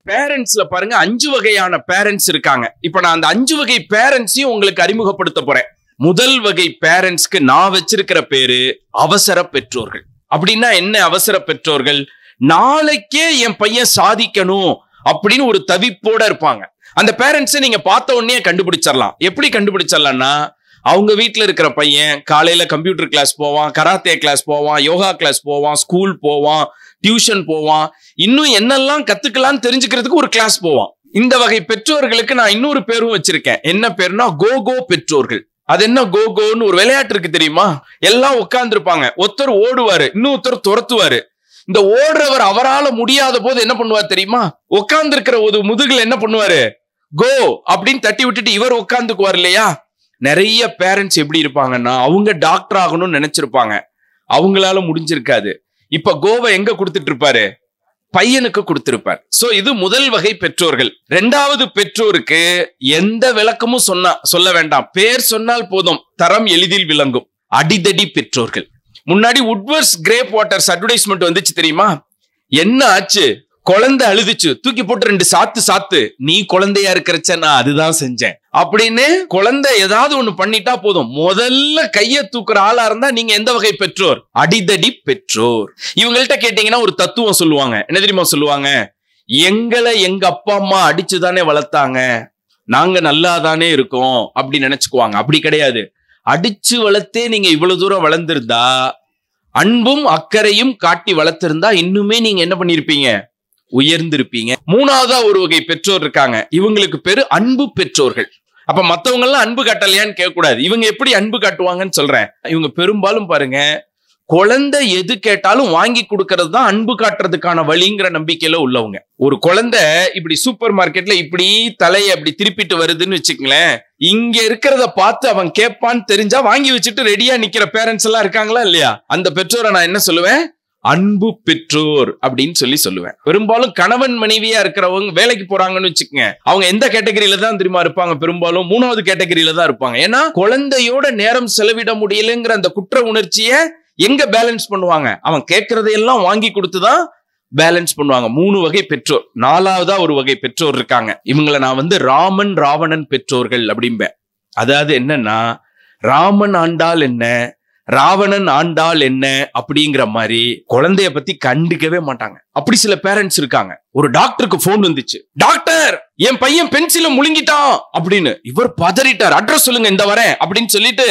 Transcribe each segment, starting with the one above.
பேரண்ட்ஸ்ல பாருங்க 5 வகையான பேரண்ட்ஸ் இருக்காங்க. இப்ப நான் அந்த 5 வகை பேரண்ட்ஸையும் உங்களுக்கு அறிமுகப்படுத்த போறேன். முதல் வகை பேரண்ட்ஸ்க்கு நான் வச்சிருக்கிற பேரு அவசர பெற்றோர்கள். அப்படின்னா என்ன அவசர பெற்றோர்கள்? நாளைக்கே என் பையன் சாதிக்கணும் அப்படின்னு ஒரு தவிப்போட இருப்பாங்க. அந்த பேரண்ட்ஸை நீங்க பார்த்த உடனே கண்டுபிடிச்சிடலாம். எப்படி கண்டுபிடிச்சிடலாம்னா, அவங்க வீட்டுல இருக்கிற பையன் காலையில கம்ப்யூட்டர் கிளாஸ் போவான், கராத்தே கிளாஸ் போவான், யோகா கிளாஸ் போவான், ஸ்கூல் போவான், டியூஷன் போவான், இன்னும் என்னெல்லாம் கத்துக்கலாம்னு தெரிஞ்சுக்கிறதுக்கு ஒரு கிளாஸ் போவான். இந்த வகை பெற்றோர்களுக்கு நான் இன்னொரு பேரும் வச்சிருக்கேன். என்ன பேருனா கோகோ பெற்றோர்கள். அது என்ன கோகோன்னு ஒரு விளையாட்டு இருக்கு தெரியுமா? எல்லாம் உட்கார்ந்து இருப்பாங்க. ஒருத்தர் ஓடுவாரு, இன்னொருத்தர் துரத்துவாரு. இந்த ஓடுறவர் அவரால் முடியாத போது என்ன பண்ணுவார் தெரியுமா? உட்கார்ந்து இருக்கிற ஒரு முதுகுல என்ன பண்ணுவாரு? கோ அப்படின்னு தட்டி விட்டுட்டு இவர் உட்கார்ந்துக்குவார் இல்லையா? நிறைய பேரண்ட்ஸ் எப்படி இருப்பாங்கன்னா, அவங்க டாக்டர் ஆகணும்னு நினைச்சிருப்பாங்க, அவங்களால முடிஞ்சிருக்காது. இப்ப கோவை எங்க கொடுத்துட்டு இருப்பாரு? பையனுக்கு கொடுத்திருப்பார். சோ இது முதல் வகை பெற்றோர்கள். இரண்டாவது பெற்றோருக்கு எந்த விளக்கமும் சொல்ல வேண்டாம், பேர் சொன்னால் போதும், தரம் எளிதில் விளங்கும். அடிதடி பெற்றோர்கள். முன்னாடி உட்வர்ஸ் கிரேப் வாட்டர்ஸ் அட்வர்டைஸ்மெண்ட் வந்துச்சு தெரியுமா? என்ன ஆச்சு? குழந்தை அழுதுச்சு, தூக்கி போட்டு 2 சாத்து, நீ குழந்தையா இருக்கிறச்ச நான் அதுதான் செஞ்சேன் அப்படின்னு குழந்தை ஏதாவது ஒண்ணு பண்ணிட்டா போதும், முதல்ல கைய தூக்குற ஆளா இருந்தா நீங்க எந்த வகை பெற்றோர்? அடிதடி பெற்றோர். இவங்கள்ட்ட கேட்டீங்கன்னா ஒரு தத்துவம் சொல்லுவாங்க. என்ன தெரியுமா சொல்லுவாங்க? எங்களை எங்க அப்பா அம்மா அடிச்சுதானே வளர்த்தாங்க, நாங்க நல்லாதானே இருக்கோம் அப்படி நினைச்சுக்குவாங்க. அப்படி கிடையாது. அடிச்சு வளர்த்தே நீங்க இவ்வளவு தூரம் வளர்ந்திருந்தா, அன்பும் அக்கறையும் காட்டி வளர்த்திருந்தா இன்னுமே நீங்க என்ன பண்ணிருப்பீங்க? உயர்ந்திருப்பீங்க. மூணாவதா ஒரு வகை பெற்றோர் இருக்காங்க. இவங்களுக்கு பேரு அன்பு பெற்றோர்கள். அப்ப மத்தவங்க எல்லாம் அன்பு காட்டலையான்னு கேட்க கூடாது. இவங்க எப்படி அன்பு காட்டுவாங்கன்னு சொல்றேன். இவங்க பெரும்பாலும் பாருங்க, குழந்தை எது கேட்டாலும் வாங்கி கொடுக்கறது தான் அன்பு காட்டுறதுக்கான வழிங்கிற நம்பிக்கையில உள்ளவங்க. ஒரு குழந்தை இப்படி சூப்பர் மார்க்கெட்ல இப்படி தலையை அப்படி திருப்பிட்டு வருதுன்னு வச்சுக்கங்களேன், இங்க இருக்கிறத பார்த்து அவன் கேட்பான்னு தெரிஞ்சா வாங்கி வச்சுட்டு ரெடியா நிக்கிற பேரண்ட்ஸ் எல்லாம் இருக்காங்களா இல்லையா? அந்த பெற்றோரை நான் என்ன சொல்லுவேன்? அன்பு பெற்றோர் அப்படின்னு சொல்லுவேன். பெரும்பாலும் கணவன் மனைவியா இருக்கிறவங்க வேலைக்கு போறாங்கன்னு வச்சுக்கோங்க, அவங்க எந்த கேட்டகரியில தான் தெரியுமா இருப்பாங்க? பெரும்பாலும் 3வது கேட்டகரியில தான் இருப்பாங்க. ஏன்னா குழந்தையோட நேரம் செலவிட முடியலங்கிற அந்த குற்ற உணர்ச்சியை எங்க பேலன்ஸ் பண்ணுவாங்க? அவன் கேட்கறதையெல்லாம் வாங்கி கொடுத்துதான் பேலன்ஸ் பண்ணுவாங்க. 3 வகை பெற்றோர். 4வதா ஒரு வகை பெற்றோர் இருக்காங்க. இவங்களை நான் ராமன் ராவணன் பெற்றோர்கள் அப்படிம்பேன். அதாவது என்னன்னா, ராமன் ஆண்டால் என்ன, ராவணன் ஆண்டால் என்ன அப்படிங்கிற மாதிரி குழந்தைய பத்தி கண்டுக்கவே மாட்டாங்க. அப்படி சில பேரண்ட்ஸ் இருக்காங்க. ஒரு டாக்டருக்கு போன் வந்துச்சு, டாக்டர் என் பையன் பென்சில முழுங்கிட்டான் அப்படின்னு. இவர் பதறிட்டார். அட்ரஸ் சொல்லுங்க, இந்த வரேன் அப்படின்னு சொல்லிட்டு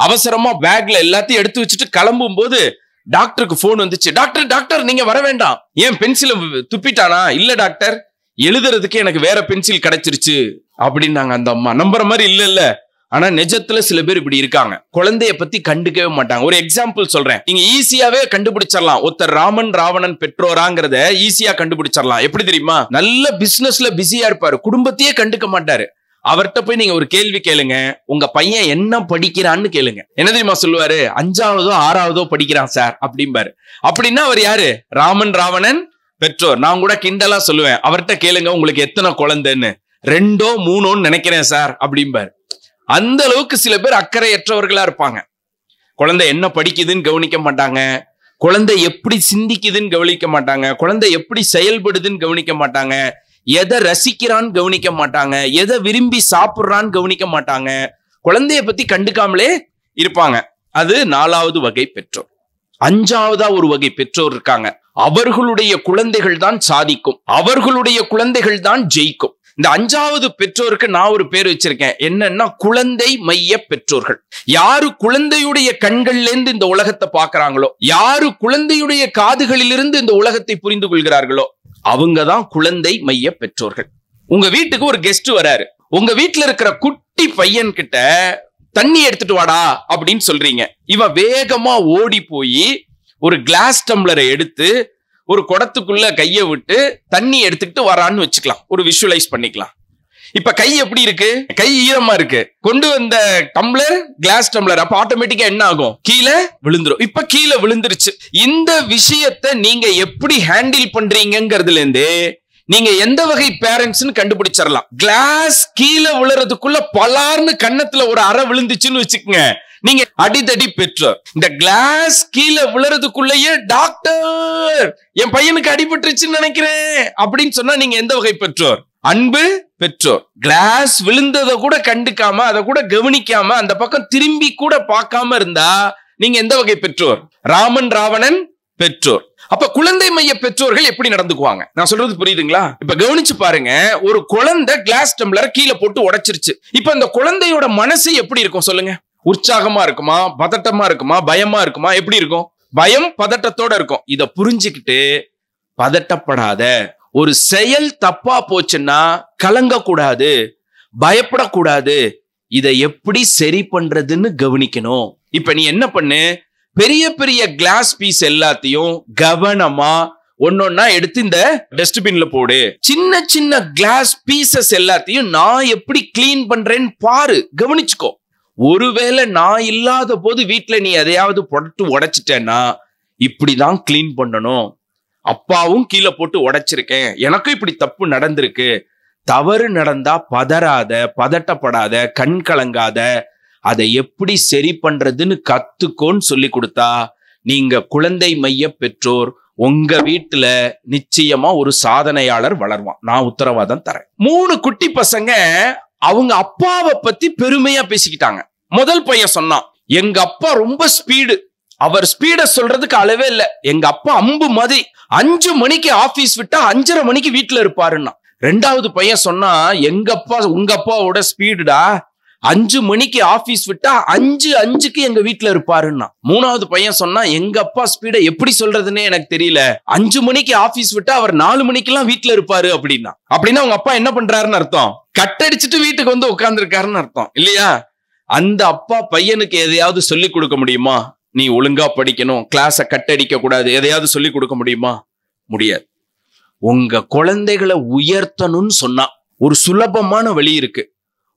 அவசரமா பேக்ல எல்லாத்தையும் எடுத்து வச்சுட்டு கிளம்பும் போது டாக்டருக்கு போன் வந்துச்சு, டாக்டர் டாக்டர் நீங்க வர வேண்டாம், ஏன் பென்சில துப்பிட்டானா? இல்ல டாக்டர், எழுதுறதுக்கு எனக்கு வேற பென்சில் கிடைச்சிருச்சு அப்படின்னாங்க. அந்த அம்மா நம்புற மாதிரி இல்ல. ஆனா நிஜத்துல சில பேர் இப்படி இருக்காங்க. குழந்தைய பத்தி கண்டுக்கவே மாட்டாங்க. ஒரு எக்ஸாம்பிள் சொல்றேன், நீங்க ஈஸியாவே கண்டுபிடிச்சிடலாம் ஒருத்தர் ராமன் ராவணன் பெற்றோராங்கிறத ஈஸியா கண்டுபிடிச்சிடலாம். எப்படி தெரியுமா? நல்ல பிசினஸ்ல பிஸியா இருப்பாரு, குடும்பத்தையே கண்டுக்க மாட்டாரு. அவர்கிட்ட போய் நீங்க ஒரு கேள்வி கேளுங்க, உங்க பையன் என்ன படிக்கிறான்னு கேளுங்க. என்ன தெரியுமா சொல்லுவாரு? 5வதோ 6வதோ படிக்கிறான் சார் அப்படிம்பாரு. அப்படின்னா அவர் யாரு? ராமன் ராவணன் பெற்றோர். நான் கூட கிண்டலா சொல்லுவேன், அவர்கிட்ட கேளுங்க உங்களுக்கு எத்தனை குழந்தைன்னு. 2ஓ 3ஓன்னு நினைக்கிறேன் சார் அப்படிம்பாரு. அந்த அளவுக்கு சில பேர் அக்கறையற்றவர்களா இருப்பாங்க. குழந்தை என்ன படிக்குதுன்னு கவனிக்க மாட்டாங்க, குழந்தை எப்படி சிந்திக்குதுன்னு கவனிக்க மாட்டாங்க, குழந்தை எப்படி செயல்படுதுன்னு கவனிக்க மாட்டாங்க, எதை ரசிக்கிறான்னு கவனிக்க மாட்டாங்க, எதை விரும்பி சாப்பிடுறான்னு கவனிக்க மாட்டாங்க. குழந்தைய பத்தி கண்டுக்காமலே இருப்பாங்க. அது 4வது வகை பெற்றோர். 5வதா ஒரு வகை பெற்றோர் இருக்காங்க. அவர்களுடைய குழந்தைகள் தான் சாதிக்கும், அவர்களுடைய குழந்தைகள் தான் ஜெயிக்கும். இந்த 5வது பெற்றோருக்கு நான் ஒரு பேர் வச்சிருக்கேன். என்னன்னா, குழந்தை மைய பெற்றோர்கள். யாரு குழந்தையுடைய கண்கள்ல இருந்து இந்த உலகத்தை பாக்குறாங்களோ, யாரு குழந்தையுடைய காதுகளிலிருந்து இந்த உலகத்தை புரிந்து கொள்கிறார்களோ, அவங்கதான் குழந்தை மைய பெற்றோர்கள். உங்க வீட்டுக்கு ஒரு கெஸ்ட் வராரு. உங்க வீட்டுல இருக்கிற குட்டி பையன் கிட்ட தண்ணி எடுத்துட்டு வாடா அப்படின்னு சொல்றீங்க. இவன் வேகமா ஓடி போய் ஒரு கிளாஸ் டம்ளரை எடுத்து ஒரு குடத்துக்குள்ள கைய விட்டு தண்ணி எடுத்துக்கிட்டு வரான்னு வச்சுக்கலாம். ஒரு விஷுவலைஸ் பண்ணிக்கலாம். இப்ப கை எப்படி இருக்கு? கை ஈரமா இருக்கு. கொண்டு வந்த டம்ளர் கிளாஸ் டம்ளர், அப்ப ஆட்டோமேட்டிக்கா என்ன ஆகும்? கீழே விழுந்துரும். இப்ப கீழே விழுந்துருச்சு. இந்த விஷயத்தை நீங்க எப்படி ஹேண்டில் பண்றீங்கிறதுல இருந்து நீங்க எந்த வகை பேரண்ட்ஸ்னு கண்டுபிடிச்சிடலாம். கிளாஸ் கீழே விழுறதுக்குள்ள பலார்னு கன்னத்துல ஒரு அறை விழுந்துச்சுன்னு வச்சுக்கோங்க, நீங்க அடிதடி பெற்றோர். இந்த கிளாஸ் கீழே விழுறதுக்குள்ளேயே டாக்டர் என் பையனுக்கு அடிபட்டுருச்சுன்னு நினைக்கிறேன் அப்படின்னு சொன்னா நீங்க எந்த வகை பெற்றோர்? அன்பு பெற்றோர். கிளாஸ் விழுந்ததை கூட கண்டுக்காம, அதை கூட கவனிக்காம, அந்த பக்கம் திரும்பி கூட பார்க்காம இருந்தா நீங்க எந்த வகை பெற்றோர்? ராமன் ராவணன் பெற்றோர். அப்ப குழந்தை மைய பெற்றோர்கள் எப்படி நடந்துக்குவாங்க? நான் சொல்றது புரியுதுங்களா? இப்ப கவனிச்சு பாருங்க. ஒரு குழந்தை கிளாஸ் டம்ளரை கீழே போட்டு உடைச்சிருச்சு. இப்ப அந்த குழந்தையோட மனசு எப்படி இருக்கும் சொல்லுங்க? உற்சாகமா இருக்குமா, பதட்டமா இருக்குமா, பயமா இருக்குமா? எப்படி இருக்கும்? பயம் பதட்டத்தோட இருக்கும். இத புரிஞ்சுக்கிட்டு பதட்டப்படாத, ஒரு செயல் தப்பா போச்சுன்னா கலங்க கூடாது, பயப்படக்கூடாது, இதை எப்படி சரி பண்றதுன்னு கவனிக்கணும். இப்ப நீ என்ன பண்ணு, பெரிய பெரிய கிளாஸ் பீஸ் எல்லாத்தையும் கவனமா ஒன்னொன்னா எடுத்து இந்த டஸ்ட்பின்ல போடு. சின்ன சின்ன கிளாஸ் பீசஸ் எல்லாத்தையும் நான் எப்படி கிளீன் பண்றேன்னு பாரு, கவனிச்சுக்கோ. ஒருவேளை நான் இல்லாத போது வீட்டுல நீ எதையாவது போட்டு உடைச்சிட்டேன்னா இப்படிதான் கிளீன் பண்ணணும். அப்பாவும் கீழே போட்டு உடைச்சிருக்கேன், எனக்கும் இப்படி தப்பு நடந்திருக்கு. தவறு நடந்தா பதறாத, பதட்டப்படாத, கண் கலங்காத, அதை எப்படி சரி பண்றதுன்னு கத்துக்கோன்னு சொல்லி கொடுத்தா நீங்க குழந்தை மைய பெற்றோர் உங்க வீட்டுல நிச்சயமா ஒரு சாதனையாளர் வளருவான். நான் உத்தரவாதம் தரேன். 3 குட்டி பசங்க அவங்க அப்பாவை பத்தி பெருமையா பேசிக்கிட்டாங்க. முதல் பையன் சொன்னான், எங்க அப்பா ரொம்ப ஸ்பீடு, அவர் ஸ்பீட சொல்றதுக்கு அளவே இல்ல. எங்க அப்பா அம்பு மாதிரி 5 மணிக்கு ஆபீஸ் விட்டா 5:30 மணிக்கு வீட்டுல இருப்பாருன்னா. 2வது பையன் சொன்னா, எங்க அப்பா உங்க அப்பாவோட ஸ்பீடுடா, 5 மணிக்கு ஆபீஸ் விட்டா 5:05க்கு எங்க வீட்டுல இருப்பாருன்னா. 3வது பையன் சொன்னா, எங்க அப்பா ஸ்பீட எப்படி சொல்றதுன்னே எனக்கு தெரியல, 5 மணிக்கு ஆபீஸ் விட்டா அவர் 4 மணிக்கெல்லாம் வீட்டுல இருப்பாரு அப்படின்னா. அப்படின்னா அவங்க அப்பா என்ன பண்றாருன்னு அர்த்தம்? கட்டடிச்சுட்டு வீட்டுக்கு வந்து உட்கார்ந்து இருக்காருன்னு அர்த்தம் இல்லையா? அந்த அப்பா பையனுக்கு எதையாவது சொல்லி கொடுக்க முடியுமா? நீ ஒழுங்கா படிக்கணும், கிளாஸ கட்டடிக்க கூடாது, எதையாவது சொல்லி கொடுக்க முடியுமா? முடியாது. உங்க குழந்தைகளை உயர்த்தணும்னு சொன்னா ஒரு சுலபமான வழி இருக்கு.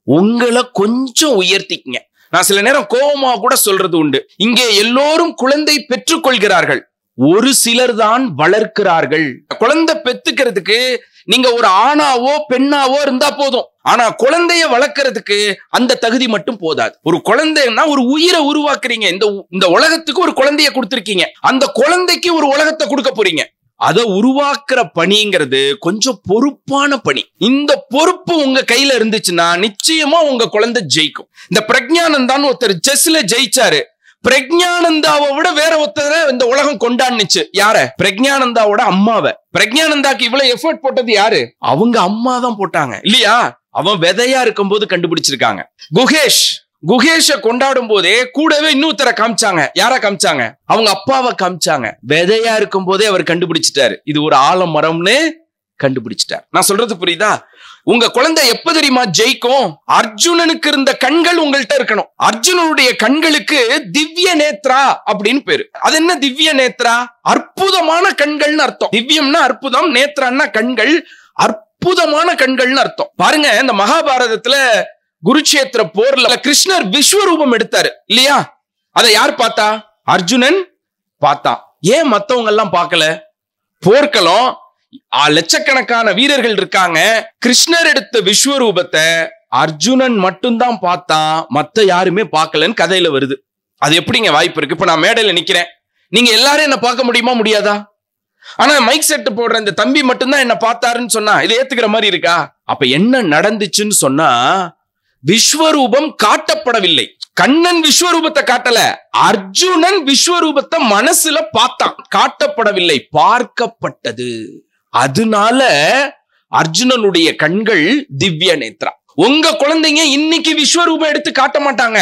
உங்களை கொஞ்சம் உயர்த்திக்கங்க. நான் சில நேரம் கோபமா கூட சொல்றது உண்டு, இங்கே எல்லோரும் குழந்தை பெற்றுக் கொள்கிறார்கள், ஒரு சிலர் தான் வளர்க்கிறார்கள். குழந்தை பெத்துக்கிறதுக்கு நீங்க ஒரு ஆணாவோ பெண்ணாவோ இருந்தா போதும். ஆனா குழந்தைய வளர்க்கறதுக்கு அந்த தகுதி மட்டும் போதாது. ஒரு குழந்தைன்னா ஒரு உயிரை உருவாக்குறீங்க. இந்த உலகத்துக்கு ஒரு குழந்தைய கொடுத்திருக்கீங்க, அந்த குழந்தைக்கு ஒரு உலகத்தை கொடுக்க போறீங்க. அதை உருவாக்குற பணிங்கிறது கொஞ்சம் பொறுப்பான பணி. இந்த பொறுப்பு உங்க கையில இருந்துச்சுன்னா நிச்சயமா உங்க குழந்தை ஜெயிக்கும். இந்த பிரக்ஞானந்தான்னு ஒருத்தர் செஸ்ல ஜெயிச்சாரு. பிரக்ஞானந்தாவை விட வேற ஒருத்தரை இந்த உலகம் கொண்டாடுச்சு. யார? பிரக்ஞானந்தாவோட அம்மாவை. பிரக்ஞானந்தாக்கு இவ்வளவு எஃபர்ட் போட்டது யாரு? அவங்க அம்மா தான் போட்டாங்க இல்லையா? அவன் விதையா இருக்கும் போது கண்டுபிடிச்சிருக்காங்க. குகேஷ கொண்டாடும் போதே கூடவே இன்னொருத்தரை காமிச்சாங்க. யாரா காமிச்சாங்க? அவங்க அப்பாவை காமிச்சாங்க. விதையா இருக்கும் போதே அவர் கண்டுபிடிச்சிட்டாரு, இது ஒரு ஆலமரம்னு கண்டுபிடிச்சிட்டார். நான் சொல்றது புரியுதா? உங்க குழந்தை எப்ப தெரியுமா ஜெயிக்கும்? அர்ஜுனனுக்கு இருந்த கண்கள் உங்கள்கிட்ட இருக்கணும். அர்ஜுனனுடைய கண்களுக்கு திவ்ய நேத்ரா அப்படின்னு பேரு. அது என்ன திவ்ய நேத்ரா? அற்புதமான கண்கள்னு அர்த்தம். திவ்யம்னா அற்புதம், நேத்ரான்னா கண்கள், அற்புதமான கண்கள்னு அர்த்தம். பாருங்க, இந்த மகாபாரதத்துல குருட்சேத்திர போர்ல கிருஷ்ணர் விஸ்வரூபம் எடுத்தாரு இல்லையா? அதை யார் பார்த்தா? அர்ஜுனன் பார்த்தான். ஏன் மத்தவங்க எல்லாம் பார்க்கல? போர்க்களம், லட்சக்கணக்கான வீரர்கள் இருக்காங்க. கிருஷ்ணர் எடுத்த விஸ்வரூபத்தை அர்ஜுனன் மட்டும்தான் பார்த்தான், மத்த யாருமே பார்க்கலன்னு கதையில வருது. அது எப்படிங்க வாய்ப்பு இருக்கு? இப்ப நான் மேடையில நிக்கிறேன், நீங்க எல்லாரும் என்ன பார்க்க முடியுமா? முடியாதா? ஆனா மைக் செட் போடுற இந்த தம்பி மட்டும்தான் என்ன பார்த்தாருன்னு சொன்னா இதை ஏத்துக்கிற மாதிரி இருக்கா? அப்ப என்ன நடந்துச்சுன்னு சொன்னா, விஸ்வரூபம் காட்டப்படவில்லை. கண்ணன் விஸ்வரூபத்தை காட்டல, அர்ஜுனன் விஸ்வரூபத்தை மனசுல பார்த்தான். காட்டப்படவில்லை, பார்க்கப்பட்டது. அதனால அர்ஜுனனுடைய கண்கள் திவ்ய நேத்ரா. உங்க குழந்தைங்க இன்னைக்கு விஸ்வரூபம் எடுத்து காட்ட மாட்டாங்க.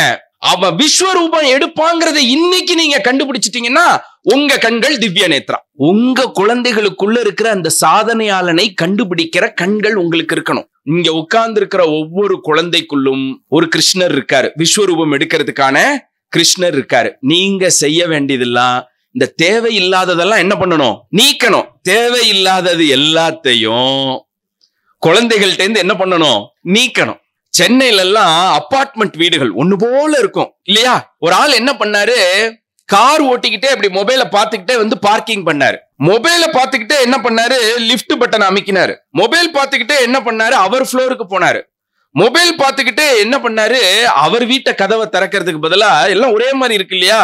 அவன் விஸ்வரூபம் எடுப்பாங்கிறத இன்னைக்கு நீங்க கண்டுபிடிச்சிட்டீங்கன்னா உங்க கண்கள் திவ்ய நேத்ரா. உங்க குழந்தைகளுக்குள்ள இருக்கிற அந்த சாதனையாளனை கண்டுபிடிக்கிற கண்கள் உங்களுக்கு இருக்கணும். இங்க உட்கார்ந்து இருக்கிற ஒவ்வொரு குழந்தைக்குள்ளும் ஒரு கிருஷ்ணர் இருக்காரு, விஸ்வரூபம் எடுக்கிறதுக்கான கிருஷ்ணர் இருக்காரு. நீங்க செய்ய வேண்டியதெல்லாம் இந்த தேவையில்லாததெல்லாம் என்ன பண்ணணும்? நீக்கணும். தேவையில்லாதது எல்லாத்தையும் குழந்தைகள்ட்ட இருந்து என்ன பண்ணணும்? நீக்கணும். சென்னையில எல்லாம் அபார்ட்மெண்ட் வீடுகள் ஒண்ணு போல இருக்கும் இல்லையா? ஒரு ஆள் என்ன பண்ணாரு, கார் ஓட்டிக்கிட்டே அப்படி மொபைலை பார்த்துக்கிட்டே வந்து பார்க்கிங் பண்ணாரு. மொபைல பாத்துக்கிட்டே என்ன பண்ணாரு, லிஃப்ட் பட்டன் அமைக்கினாரு. மொபைல் பாத்துக்கிட்டே என்ன பண்ணாரு, அவர் ஃப்ளோருக்கு போனாரு. மொபைல் பாத்துக்கிட்டே என்ன பண்ணாரு, அவர் வீட்டை கதவை திறக்கிறதுக்கு பதிலா எல்லாம் ஒரே மாதிரி இருக்கு இல்லையா,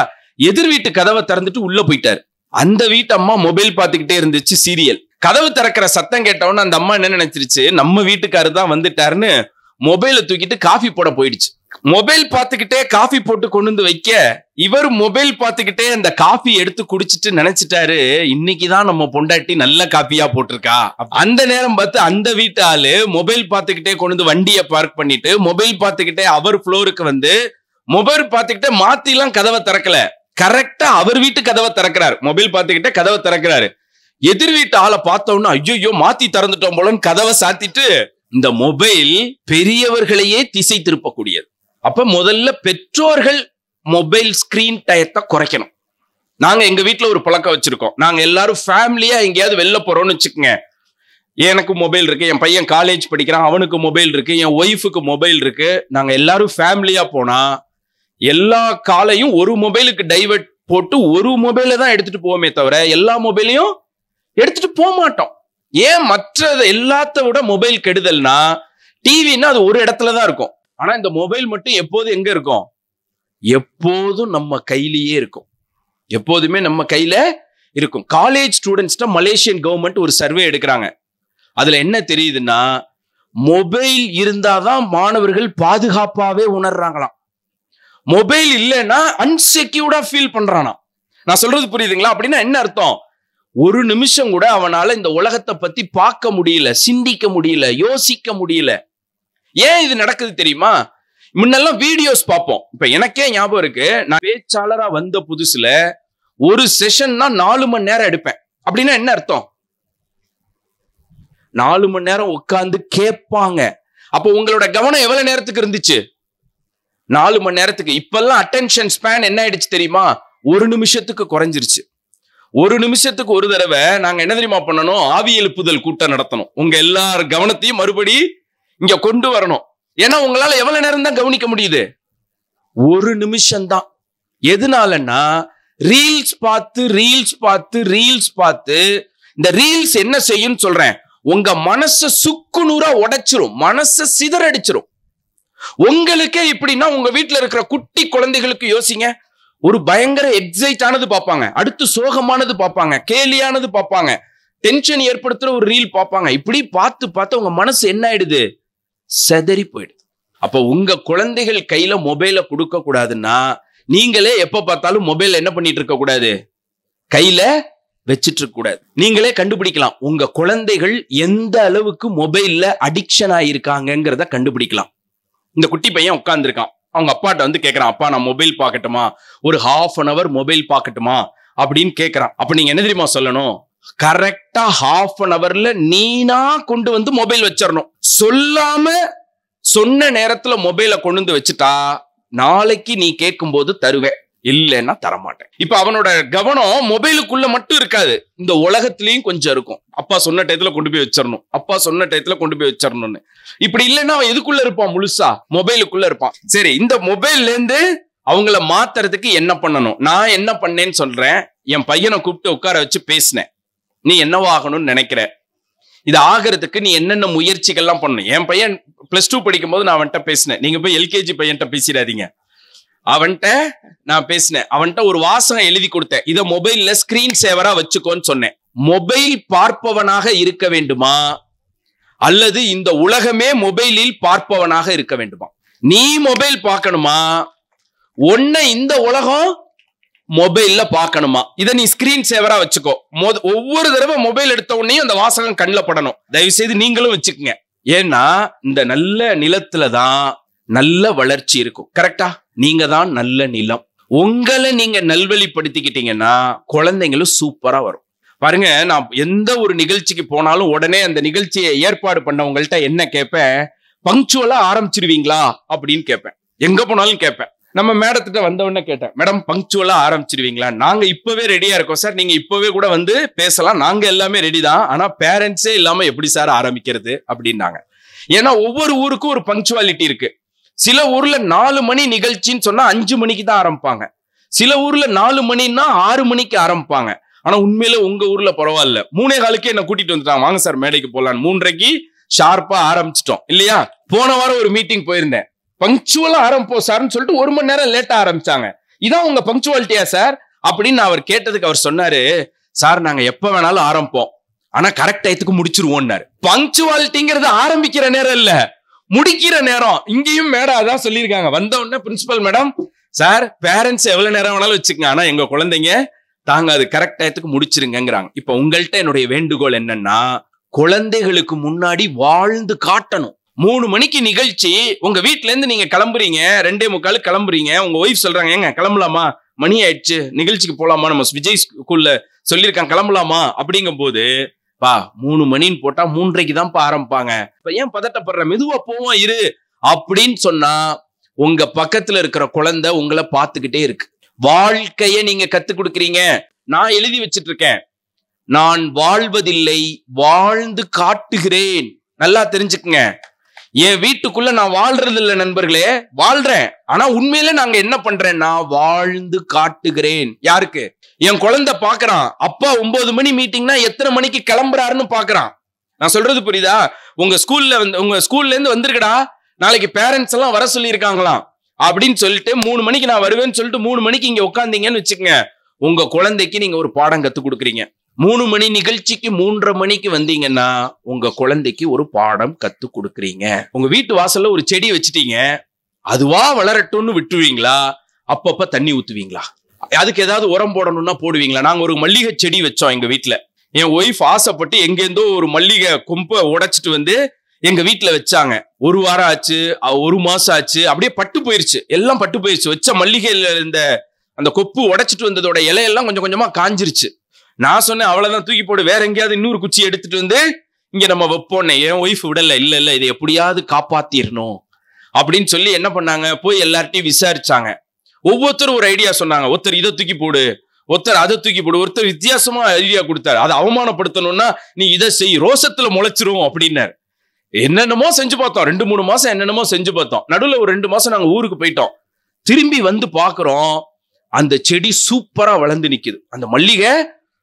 எதிர் வீட்டு கதவை திறந்துட்டு உள்ள போயிட்டாரு. அந்த வீட்டு அம்மா மொபைல் பாத்துக்கிட்டே இருந்துச்சு, சீரியல். கதவு திறக்கிற சத்தம் கேட்டவொன்னு அந்த அம்மா என்ன நினைச்சிருச்சு, நம்ம வீட்டுக்காரரு தான் வந்துட்டாருன்னு மொபைலை தூக்கிட்டு காஃபி போட போயிடுச்சு. மொபைல் பாத்துக்கிட்டே காஃபி போட்டு கொண்டு வந்து வைக்க, இவர் மொபைல் பாத்துக்கிட்டே அந்த காஃபி எடுத்து குடிச்சிட்டு நினைச்சிட்டாரு, இன்னைக்குதான் நம்ம பொண்டாட்டி நல்ல காஃபியா போட்டிருக்கா. அந்த நேரம் பார்த்து அந்த வீட்டு ஆளு மொபைல் பாத்துக்கிட்டே கொண்டு வந்து வண்டியை பார்க் பண்ணிட்டு மொபைல் பாத்துக்கிட்டே அவர் ஃப்ளோருக்கு வந்து மொபைல் பாத்துக்கிட்டே மாத்தி எல்லாம் கதவை திறக்கல, கரெக்டா அவர் வீட்டு கதவை திறக்கிறாரு. மொபைல் பாத்துக்கிட்டே கதவை திறக்கிறாரு. எதிர் வீட்டு ஆளை பார்த்தோம்னா ஐயோ மாத்தி திறந்துட்டோம் போலன்னு கதவை சாத்திட்டு, இந்த மொபைல் பெரியவர்களையே திசை திருப்பக்கூடியது. அப்ப முதல்ல பெற்றோர்கள் மொபைல் ஸ்கிரீன் டயத்தை குறைக்கணும். நாங்க எங்க வீட்டுல ஒரு பழக்கம் வச்சிருக்கோம். நாங்க எல்லாரும் ஃபேமிலியா எங்கேயாவது வெளில போறோம்னு வச்சுக்கோங்க, எனக்கு மொபைல் இருக்கு, என் பையன் காலேஜ் படிக்கிறான் அவனுக்கு மொபைல் இருக்கு, என் ஒய்ஃபுக்கு மொபைல் இருக்கு. நாங்க எல்லாரும் ஃபேமிலியா போனா எல்லா காலையும் ஒரு மொபைலுக்கு டைவர்ட் போட்டு ஒரு மொபைல தான் எடுத்துட்டு போவோமே தவிர எல்லா மொபைலையும் எடுத்துட்டு போக மாட்டோம். ஏன், மற்றது எல்லாத்த விட மொபைல் கெடுதல்னா, டிவின்னா அது ஒரு இடத்துலதான் இருக்கும். ஆனா இந்த மொபைல் மட்டும் எப்போதும் எங்க இருக்கும், எப்போதும் நம்ம கையிலேயே இருக்கும், எப்போதுமே நம்ம கையில இருக்கும். காலேஜ் ஸ்டூடெண்ட்ஸ்ட மலேசியன் கவர்மெண்ட் ஒரு சர்வே எடுக்கிறாங்க. அதுல என்ன தெரியுதுன்னா, மொபைல் இருந்தாதான் மாணவர்கள் பாதுகாப்பாவே உணர்றாங்களாம். மொபைல் இல்லைன்னா அன்செக்யூர்டா ஃபீல் பண்றானா. நான் சொல்றது புரியுதுங்களா? அப்படின்னா என்ன அர்த்தம், ஒரு நிமிஷம் கூட அவனால இந்த உலகத்தை பத்தி பார்க்க முடியல, சிந்திக்க முடியல, யோசிக்க முடியல. ஏன் இது நடக்குது தெரியுமா? முன்னெல்லாம் வீடியோஸ் பார்ப்போம். இப்ப எனக்கே ஞாபகம் இருக்கு, நான் பேச்சாளரா வந்த புதுசுல ஒரு செஷன்னா 4 மணி நேரம் எடுப்பேன். அப்படின்னா என்ன அர்த்தம், 4 மணி நேரம் உட்கார்ந்து கேட்பாங்க. அப்போ உங்களோட கவனம் எவ்வளவு நேரத்துக்கு இருந்துச்சு, 4 மணி நேரத்துக்கு. இப்பெல்லாம் அட்டென்ஷன் ஸ்பேன் என்ன ஆயிடுச்சு தெரியுமா, ஒரு நிமிஷத்துக்கு குறைஞ்சிருச்சு. ஒரு நிமிஷத்துக்கு ஒரு தடவை நாங்க என்ன தெரியுமா பண்ணணும், ஆவி எழுப்புதல் கூட்டம் நடத்தணும். உங்க எல்லார் கவனத்தையும் மறுபடி இங்க கொண்டு வரணும். ஏன்னா உங்களால எவ்வளவு நேரம் தான் கவனிக்க முடியுது, ஒரு நிமிஷம் தான். எதனாலன்னா ரீல்ஸ் பார்த்து ரீல்ஸ் பார்த்து ரீல்ஸ் பார்த்து, இந்த ரீல்ஸ் என்ன செய்யும் சொல்றேன், உங்க மனச சுக்குநூறா உடைச்சிரும், மனச சிதறடிச்சிரும். உங்களுக்கே இப்படின்னா உங்க வீட்டுல இருக்கிற குட்டி குழந்தைகளுக்கு யோசிங்க, ஒரு பயங்கர எக்ஸைட் ஆனது பார்ப்பாங்க, அடுத்து சோகமானது பார்ப்பாங்க, கேலியானது பார்ப்பாங்க, டென்ஷன் ஏற்படுத்துற ஒரு ரீல் பார்ப்பாங்க. இப்படி பார்த்து பார்த்து உங்க மனசு என்ன ஆயிடுது, செதறி போயிடுது. அப்ப உங்க குழந்தைகள் கையில மொபைல கொடுக்க கூடாதுன்னா, நீங்களே எப்ப பார்த்தாலும் மொபைல் என்ன பண்ணிட்டு இருக்க கூடாது, கையில வச்சிட்டு இருக்க கூடாது. நீங்களே கண்டுபிடிக்கலாம் உங்க குழந்தைகள் எந்த அளவுக்கு மொபைல்ல அடிக்ஷன் ஆயிருக்காங்கிறத கண்டுபிடிக்கலாம். இந்த குட்டி பையன் உட்கார்ந்துருக்கான், அவங்க அப்பாட்ட வந்து கேட்கறான், அப்பா நான் மொபைல் பார்க்கட்டுமா, ஒரு ½ an hour மொபைல் பார்க்கட்டுமா அப்படின்னு கேட்கறான். அப்ப நீங்க என்ன தெரியுமா சொல்லணும், கரெக்டா ½ an hourல நீனா கொண்டு வந்து மொபைல் வச்சிடணும். சொல்லாம சொன்ன நேரத்துல மொபைலை கொண்டு வந்து வச்சுட்டா நாளைக்கு நீ கேட்கும் போது தருவேன், இல்லைன்னா தரமாட்டேன். இப்ப அவனோட கவனம் மொபைலுக்குள்ள மட்டும் இருக்காது, இந்த உலகத்திலயும் கொஞ்சம் இருக்கும். அப்பா சொன்ன டயத்துல கொண்டு போய் வச்சிடணும், அப்பா சொன்ன டயத்துல கொண்டு போய் வச்சிடணும்னு. இப்படி இல்லைன்னா அவன் எதுக்குள்ள இருப்பான், முழுசா மொபைலுக்குள்ள இருப்பான். சரி, இந்த மொபைல்ல இருந்து அவங்கள மாத்துறதுக்கு என்ன பண்ணணும், நான் என்ன பண்ணேன்னு சொல்றேன். என் பையனை கூப்பிட்டு உட்கார வச்சு பேசினேன், நீ என்னவாகணும்னு நினைக்கிற, இது ஆகிறதுக்கு நீ என்னென்ன முயற்சிகள்லாம் பண்ணணும். என் பையன் +2 படிக்கும் போது நான் அவன்கிட்ட பேசினேன். நீங்க போய் LKG பையன்கிட்ட பேசிடாதீங்க. அவன்கிட்ட நான் பேசினேன், அவன்கிட்ட ஒரு வாசகம் எழுதி கொடுத்தேன், இதை மொபைல்ல ஸ்கிரீன் சேவரா வச்சுக்கோன்னு சொன்னேன். மொபைல் பார்ப்பவனாக இருக்க வேண்டுமா, அல்லது இந்த உலகமே மொபைலில் பார்ப்பவனாக இருக்க வேண்டுமா? நீ மொபைல் பார்க்கணுமா, ஒன்ன இந்த உலகம் மொபைல்ல பார்க்கணுமா? இதை நீ ஸ்கிரீன் சேவரா வச்சுக்கோ. ஒவ்வொரு தடவை மொபைல் எடுத்த உடனே அந்த வாசகம் கண்ணில் படணும். தயவு செய்து நீங்களும் வச்சுக்கோங்க. ஏன்னா இந்த நல்ல நிலத்துல தான் நல்ல வளர்ச்சி இருக்கும். கரெக்டா? நீங்க தான் நல்ல நிலம். உங்களை நீங்க நல்வழிப்படுத்திக்கிட்டீங்கன்னா குழந்தைங்களும் சூப்பரா வரும். பாருங்க, நான் எந்த ஒரு நிகழ்ச்சிக்கு போனாலும் உடனே அந்த நிகழ்ச்சியை ஏற்பாடு பண்ணவங்கள்ட்ட என்ன கேட்பேன், பங்க்சுவலா ஆரம்பிச்சிருவீங்களா அப்படின்னு கேட்பேன். எங்க போனாலும் கேட்பேன். நம்ம மேடத்திட்ட வந்தவொடனே கேட்டேன், மேடம் பங்க்சுவலா ஆரம்பிச்சிருவீங்களா? நாங்க இப்பவே ரெடியா இருக்கோம் சார், நீங்க இப்பவே கூட வந்து பேசலாம், நாங்க எல்லாமே ரெடி தான், ஆனா பேரண்ட்ஸே இல்லாம எப்படி சார் ஆரம்பிக்கிறது அப்படின்னாங்க. ஏன்னா ஒவ்வொரு ஊருக்கும் ஒரு பங்க்சுவாலிட்டி இருக்கு. சில ஊர்ல 4 மணி நிகழ்ச்சின்னு சொன்னா 5 மணிக்கு தான் ஆரம்பிப்பாங்க. சில ஊர்ல 4 மணின்னா 6 மணிக்கு ஆரம்பிப்பாங்க. ஆனா உண்மையில உங்க ஊர்ல பரவாயில்ல, 3:15 என்ன கூட்டிட்டு வந்துட்டாங்க, வாங்க சார் மேடைக்கு போலான்னு. 3:30 ஷார்ப்பா ஆரம்பிச்சிட்டோம் இல்லையா? போன வாரம் ஒரு மீட்டிங் போயிருந்தேன், பங்க்சுவலா ஆரம்பிப்போம் சார்னு சொல்லிட்டு 1 மணி நேரம் லேட்டா ஆரம்பிச்சாங்க. இதான் உங்க பங்க்சுவாலிட்டியா சார் அப்படின்னு அவர் கேட்டதுக்கு அவர் சொன்னாரு, சார் நாங்க எப்ப வேணாலும் ஆரம்பிப்போம், ஆனா கரெக்ட் டயத்துக்கு முடிச்சிருவோம்னாரு. பங்க்சுவாலிட்டிங்கிறது ஆரம்பிக்கிற நேரம் இல்ல, முடிக்கிற நேரம். இங்கேயும் மேடம் அதான் சொல்லியிருக்காங்க. வந்த உடனே பிரின்சிபல் மேடம், சார் பேரண்ட்ஸ் எவ்வளவு நேரம் வேணாலும் வச்சுக்கங்க, ஆனா எங்க குழந்தைங்க தாங்க அது கரெக்ட் டயத்துக்கு முடிச்சிருங்கிறாங்க. இப்ப உங்கள்கிட்ட என்னுடைய வேண்டுகோள் என்னன்னா, குழந்தைகளுக்கு முன்னாடி வாழ்ந்து காட்டணும். 3 மணிக்கு நிகழ்ச்சி, உங்க வீட்டுல இருந்து நீங்க கிளம்புறீங்க, 2:45 கிளம்புறீங்க, உங்க ஒய்ஃப் சொல்றாங்க ஏங்க கிளம்பலாமா, மணி ஆயிடுச்சு, நிகழ்ச்சிக்கு போலாமா, நம்ம விஜய் ஸ்கூல்ல சொல்லியிருக்காங்க கிளம்பலாமா அப்படிங்கும் போது, பா 3 மணின்னு போட்டா 3:30 தான் ஆரம்பிப்பாங்க, இப்ப ஏன் பதட்டப்படுற, மெதுவா போவோம் இரு அப்படின்னு சொன்னா உங்க பக்கத்துல இருக்கிற குழந்தை உங்களை பார்த்துக்கிட்டே இருக்கு. வாழ்க்கைய நீங்க கத்து கொடுக்குறீங்க. நான் எழுதி வச்சிட்டு இருக்கேன், நான் வாழ்வதில்லை வாழ்ந்து காட்டுகிறேன். நல்லா தெரிஞ்சுக்குங்க, என் வீட்டுக்குள்ள நான் வாழ்றது இல்ல நண்பர்களே, வாழ்றேன். ஆனா உண்மையில நாங்க என்ன பண்றேன்னா வாழ்ந்து காட்டுகிறேன். யாருக்கு? என் குழந்தை பாக்குறான், அப்பா 9 மணி மீட்டிங்னா எத்தனை மணிக்கு கிளம்புறாருன்னு பாக்குறான். நான் சொல்றது புரியுதா? உங்க ஸ்கூல்ல இருந்து வந்திருக்கடா, நாளைக்கு பேரண்ட்ஸ் எல்லாம் வர சொல்லி இருக்காங்களாம் அப்படின்னு சொல்லிட்டு 3 மணிக்கு நான் வருவேன்னு சொல்லிட்டு 3 மணிக்கு இங்க உட்காந்தீங்கன்னு வச்சுக்கங்க, உங்க குழந்தைக்கு நீங்க ஒரு பாடம் கத்து கொடுக்குறீங்க. 3 மணி நிகழ்ச்சிக்கு 3:30 மணிக்கு வந்தீங்கன்னா உங்க குழந்தைக்கு ஒரு பாடம் கத்து கொடுக்குறீங்க. உங்க வீட்டு வாசல்ல ஒரு செடி வச்சுட்டீங்க, அதுவா வளரட்டும்னு விட்டுருவீங்களா, அப்பப்ப தண்ணி ஊத்துவீங்களா, அதுக்கு ஏதாவது உரம் போடணும்னா போடுவீங்களா? நாங்க ஒரு மல்லிகை செடி வச்சோம் எங்க வீட்டுல. என் ஒய்ஃப் ஆசைப்பட்டு எங்கேருந்தோ ஒரு மல்லிகை கொம்பை உடைச்சிட்டு வந்து எங்க வீட்டுல வச்சாங்க. 1 வாரம் ஆச்சு, 1 மாசம் ஆச்சு, அப்படியே பட்டு போயிருச்சு, எல்லாம் பட்டு போயிருச்சு. வச்ச மல்லிகையில இருந்த அந்த கொப்பு உடைச்சிட்டு வந்ததோட இலையெல்லாம் கொஞ்சம் கொஞ்சமா காஞ்சிருச்சு. நான் சொன்னேன் அவ்வளவுதான், தூக்கி போடு, வேற எங்கேயாவது இன்னொரு குச்சி எடுத்துட்டு வந்து இங்க நம்ம வைப்போன்னே. என் ஒய்ஃப் விடல, இல்ல இதை எப்படியாவது காப்பாத்திரணும் அப்படின்னு சொல்லி என்ன பண்ணாங்க, போய் எல்லார்ட்டையும் விசாரிச்சாங்க. ஒவ்வொருத்தரும் ஒரு ஐடியா சொன்னாங்க. ஒருத்தர் இதை தூக்கி போடு, ஒருத்தர் அதை தூக்கி போடு, ஒருத்தர் வித்தியாசமா ஐடியா கொடுத்தாரு. அதை அவமானப்படுத்தணும்னா நீ இதை செய், ரோசத்துல முளைச்சிரும் அப்படின்னாரு. என்னென்னமோ செஞ்சு பார்த்தோம், 2-3 மாசம் என்னென்னமோ செஞ்சு பார்த்தோம். நடுவுல ஒரு 2 மாசம் நாங்க ஊருக்கு போயிட்டோம். திரும்பி வந்து பாக்குறோம், அந்த செடி சூப்பரா வளர்ந்து நிக்குது, அந்த மல்லிகை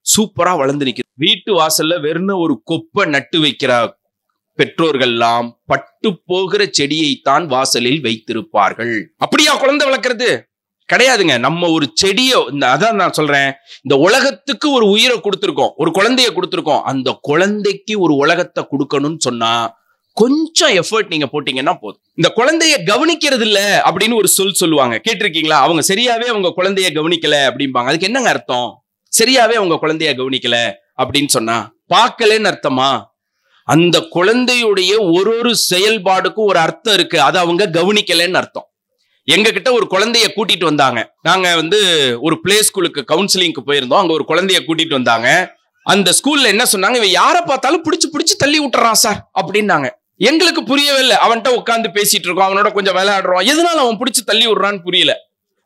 சூப்பரா வளர்ந்து நிக்குது. வீட்டு வாசல்ல வெறும் ஒரு கொப்பை நட்டு வைக்கிற பெற்றோர்கள்லாம் பட்டு போகிற செடியைத்தான் வாசலில் வைத்திருப்பார்கள். அப்படியா குழந்தை வளர்க்கறது? கிடையாதுங்க. நம்ம ஒரு செடியை, அதான் நான் சொல்றேன், இந்த உலகத்துக்கு ஒரு உயிரை கொடுத்திருக்கோம், ஒரு குழந்தைய கொடுத்திருக்கோம். அந்த குழந்தைக்கு ஒரு உலகத்தை கொடுக்கணும்னு சொன்னா கொஞ்சம் எஃபர்ட் நீங்க போட்டீங்கன்னா போதும். இந்த குழந்தைய கவனிக்கிறது இல்ல அப்படின்னு ஒரு சொல்லுவாங்க, கேட்டிருக்கீங்களா? அவங்க சரியாவே அவங்க குழந்தைய கவனிக்கல அப்படிம்பாங்க. அதுக்கு என்னங்க அர்த்தம்? சரியாவே அவங்க குழந்தைய கவனிக்கல அப்படின்னு சொன்னா பார்க்கலன்னு அர்த்தமா? அந்த குழந்தையுடைய ஒரு செயல்பாடுக்கும் ஒரு அர்த்தம் இருக்கு, அது அவங்க கவனிக்கலன்னு அர்த்தம். எங்க கிட்ட ஒரு குழந்தைய கூட்டிட்டு வந்தாங்க. நாங்க ஒரு பிளே ஸ்கூலுக்கு கவுன்சிலிங்க்கு போயிருந்தோம். அங்க ஒரு குழந்தைய கூட்டிட்டு வந்தாங்க. அந்த ஸ்கூல்ல என்ன சொன்னாங்க, இவன் யாரை பார்த்தாலும் பிடிச்சு தள்ளி விட்டுறான் சார் அப்படின்னாங்க. எங்களுக்கு புரியவே இல்லை. அவன்கிட்ட உட்காந்து பேசிட்டு இருக்கோம், அவனோட கொஞ்சம் விளையாடுறோம், எதனால அவன் பிடிச்சு தள்ளி விடுறான்னு புரியல.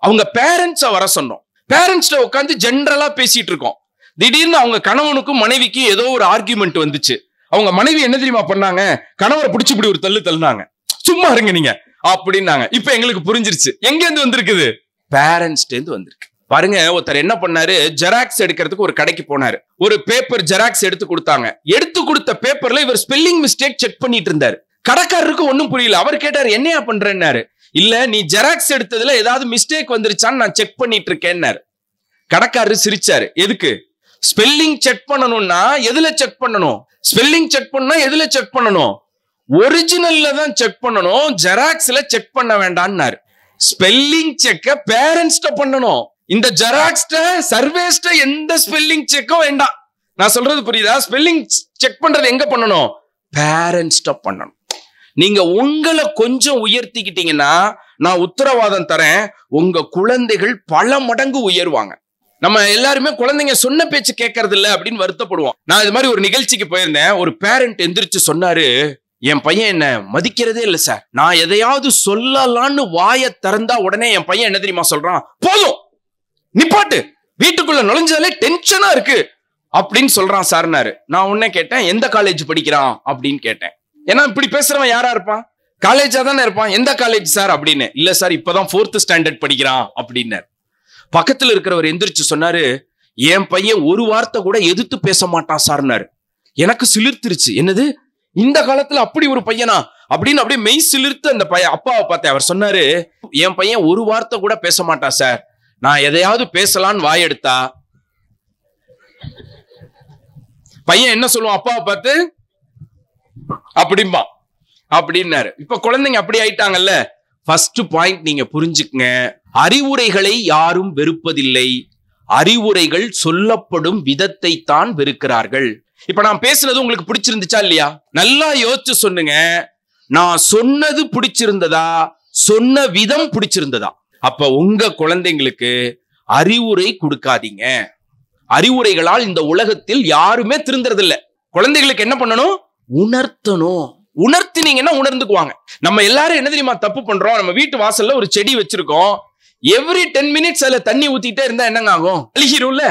அவங்க பேரண்ட்ஸை வர சொன்னோம், பேரண்ட்ஸ்ட உட்காந்து ஜென்ரலா பேசிட்டு இருக்கோம். திடீர்னு அவங்க கணவனுக்கும் மனைவிக்கும் ஏதோ ஒரு ஆர்கியூமெண்ட் வந்துச்சு. அவங்க மனைவி என்ன தெரியுமா பண்ணாங்க, கணவரை பிடிச்சு இப்படி ஒரு தள்ளுனாங்க. சும்மா இருங்க நீங்க அப்படின்னாங்க. இப்ப எங்களுக்கு புரிஞ்சிருச்சு எங்க இருந்து வந்திருக்குது, பேரண்ட்ஸ்ல இருந்து வந்திருக்கு. பாருங்க, ஒருத்தர் என்ன பண்ணாரு, ஜெராக்ஸ் எடுக்கிறதுக்கு ஒரு கடைக்கு போனாரு. ஒரு பேப்பர் ஜெராக்ஸ் எடுத்து கொடுத்தாங்க. எடுத்து கொடுத்த பேப்பர்ல இவர் ஸ்பெல்லிங் மிஸ்டேக் செக் பண்ணிட்டு இருந்தாரு. கடைக்காரருக்கு ஒன்னும் புரியல. அவர் கேட்டாரு, என்னையா பண்றேன்னாரு. இல்ல, நீ ஜெராக்ஸ் எடுத்ததுல ஏதாவது மிஸ்டேக் வந்துருச்சான்னு நான் செக் பண்ணிட்டு இருக்கேன்னாரு. கடைக்காரரு சிரிச்சாரு. எதுக்கு? ஸ்பெல்லிங் செக் பண்ணணும்னா எதுல செக் பண்ணணும்? ஸ்பெல்லிங் செக் பண்ணா எதுல செக் பண்ணணும்? ஒரிஜினல்ல தான் செக் பண்ணணும், ஜெராக்ஸ்ல செக் பண்ண வேண்டாம்னாரு. ஸ்பெல்லிங் செக்க பேரண்ட்ஸ்ட பண்ணணும். இந்த ஜெராக்ஸ்ட சர்வேஸ்ட எந்த ஸ்பெல்லிங் செக்கும் வேண்டாம். நான் சொல்றது புரியுதா? ஸ்பெல்லிங் செக் பண்றது எங்க பண்ணணும்? பேரண்ட்ஸ்ட பண்ணணும். நீங்க உங்களை கொஞ்சம் உயர்த்திக்கிட்டீங்கன்னா நான் உத்தரவாதம் தரேன், உங்க குழந்தைகள் பல மடங்கு உயர்வாங்க. நம்ம எல்லாருமே குழந்தைங்க சொன்ன பேச்சு கேட்கறது இல்ல அப்படின்னு வருத்தப்படுவோம். நான் இது மாதிரி ஒரு நிகழ்ச்சிக்கு போயிருந்தேன். ஒரு பேரண்ட் எந்திரிச்சு சொன்னாரு, என் பையன் என்ன மதிக்கிறதே இல்லை சார். நான் எதையாவது சொல்லலான்னு வாயை திறந்தா உடனே என் பையன் என்ன தெரியுமா சொல்றான், போதும் நிப்பாட்டு, வீட்டுக்குள்ள நுழைஞ்சாலே டென்ஷனா இருக்கு அப்படின்னு சொல்றான் சார்னாரு. நான் உடனே கேட்டேன், எந்த காலேஜ் படிக்கிறான் அப்படின்னு கேட்டேன். ஏன்னா இப்படி பேசுறவன் யாரா இருப்பான்? காலேஜா தானே இருப்பான். எந்த காலேஜ் சார் அப்படின்னு. இல்ல சார், இப்பதான் 4th ஸ்டாண்டர்ட் படிக்கிறான் அப்படின்னாரு. பக்கத்துல இருக்கிறவர் எந்திரிச்சு சொன்னாரு, என் பையன் ஒரு வார்த்தை கூட எதிர்த்து பேச மாட்டான் சார்னாரு. எனக்கு சிலிர்த்துருச்சு. என்னது, இந்த காலத்துல அப்படி ஒரு பையனா அப்படின்னு அப்படியே மெய் சிலிர்த்து அந்த பையன் அப்பாவை பார்த்தேன். அவர் சொன்னாரு, என் பையன் ஒரு வார்த்தை கூட பேச மாட்டான் சார். நான் எதையாவது பேசலான்னு வாயெடுத்தா பையன் என்ன சொல்லுவான் அப்பாவை பார்த்து, அப்படிம்பா அப்படின்னாரு. இப்ப குழந்தைங்க அப்படி ஆயிட்டாங்கல்ல. ஃபர்ஸ்ட் பாயிண்ட் நீங்க புரிஞ்சுக்குங்க, அறிவுரைகளை யாரும் வெறுப்பதில்லை, அறிவுரைகள் சொல்லப்படும் விதத்தை தான் வெறுக்கிறார்கள். இப்ப நான் பேசுனது உங்களுக்கு பிடிச்சிருந்துச்சா இல்லையா? நல்லா யோசிச்சு சொன்னுங்க. நான் சொன்னது பிடிச்சிருந்ததா, சொன்ன விதம் பிடிச்சிருந்ததா? அப்ப உங்க குழந்தைங்களுக்கு அறிவுரை கொடுக்காதீங்க. அறிவுரைகளால் இந்த உலகத்தில் யாருமே திருந்துறது இல்ல. குழந்தைகளுக்கு என்ன பண்ணணும்? உணர்த்தணும். உணர்த்தினீங்கன்னா உணர்ந்துக்குவாங்க. நம்ம எல்லாரும் என்ன தெரியுமா தப்பு பண்றோம்? நம்ம வீட்டு வாசல்ல ஒரு செடி வச்சிருக்கோம். எவ்ரி 10 minutes அதுல தண்ணி ஊத்திட்டே இருந்தா என்னங்க ஆகும்? அழுகிரும்ல.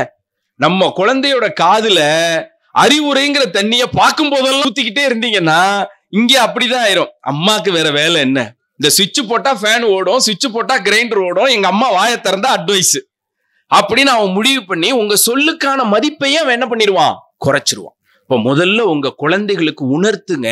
நம்ம குழந்தையோட காதுல அறிவுரைங்கிற தண்ணிய பார்க்கும் போதெல்லாம் ஊத்திக்கிட்டே இருந்தீங்கன்னா இங்க அப்படிதான் ஆயிரும். அம்மாக்கு வேற வேலை என்ன? இந்த சுவிட்ச் போட்டா ஃபேன் ஓடும், சுவிட்ச் போட்டா கிரைண்டர் ஓடும், எங்க அம்மா வாயை திறந்தா அட்வைஸ் அப்படின்னு அவன் முடிவு பண்ணி உங்க சொல்லுக்கான மதிப்பையே அவன் என்ன பண்ணிடுவான்? குறைச்சிருவான். இப்ப முதல்ல உங்க குழந்தைகளுக்கு உணர்த்துங்க,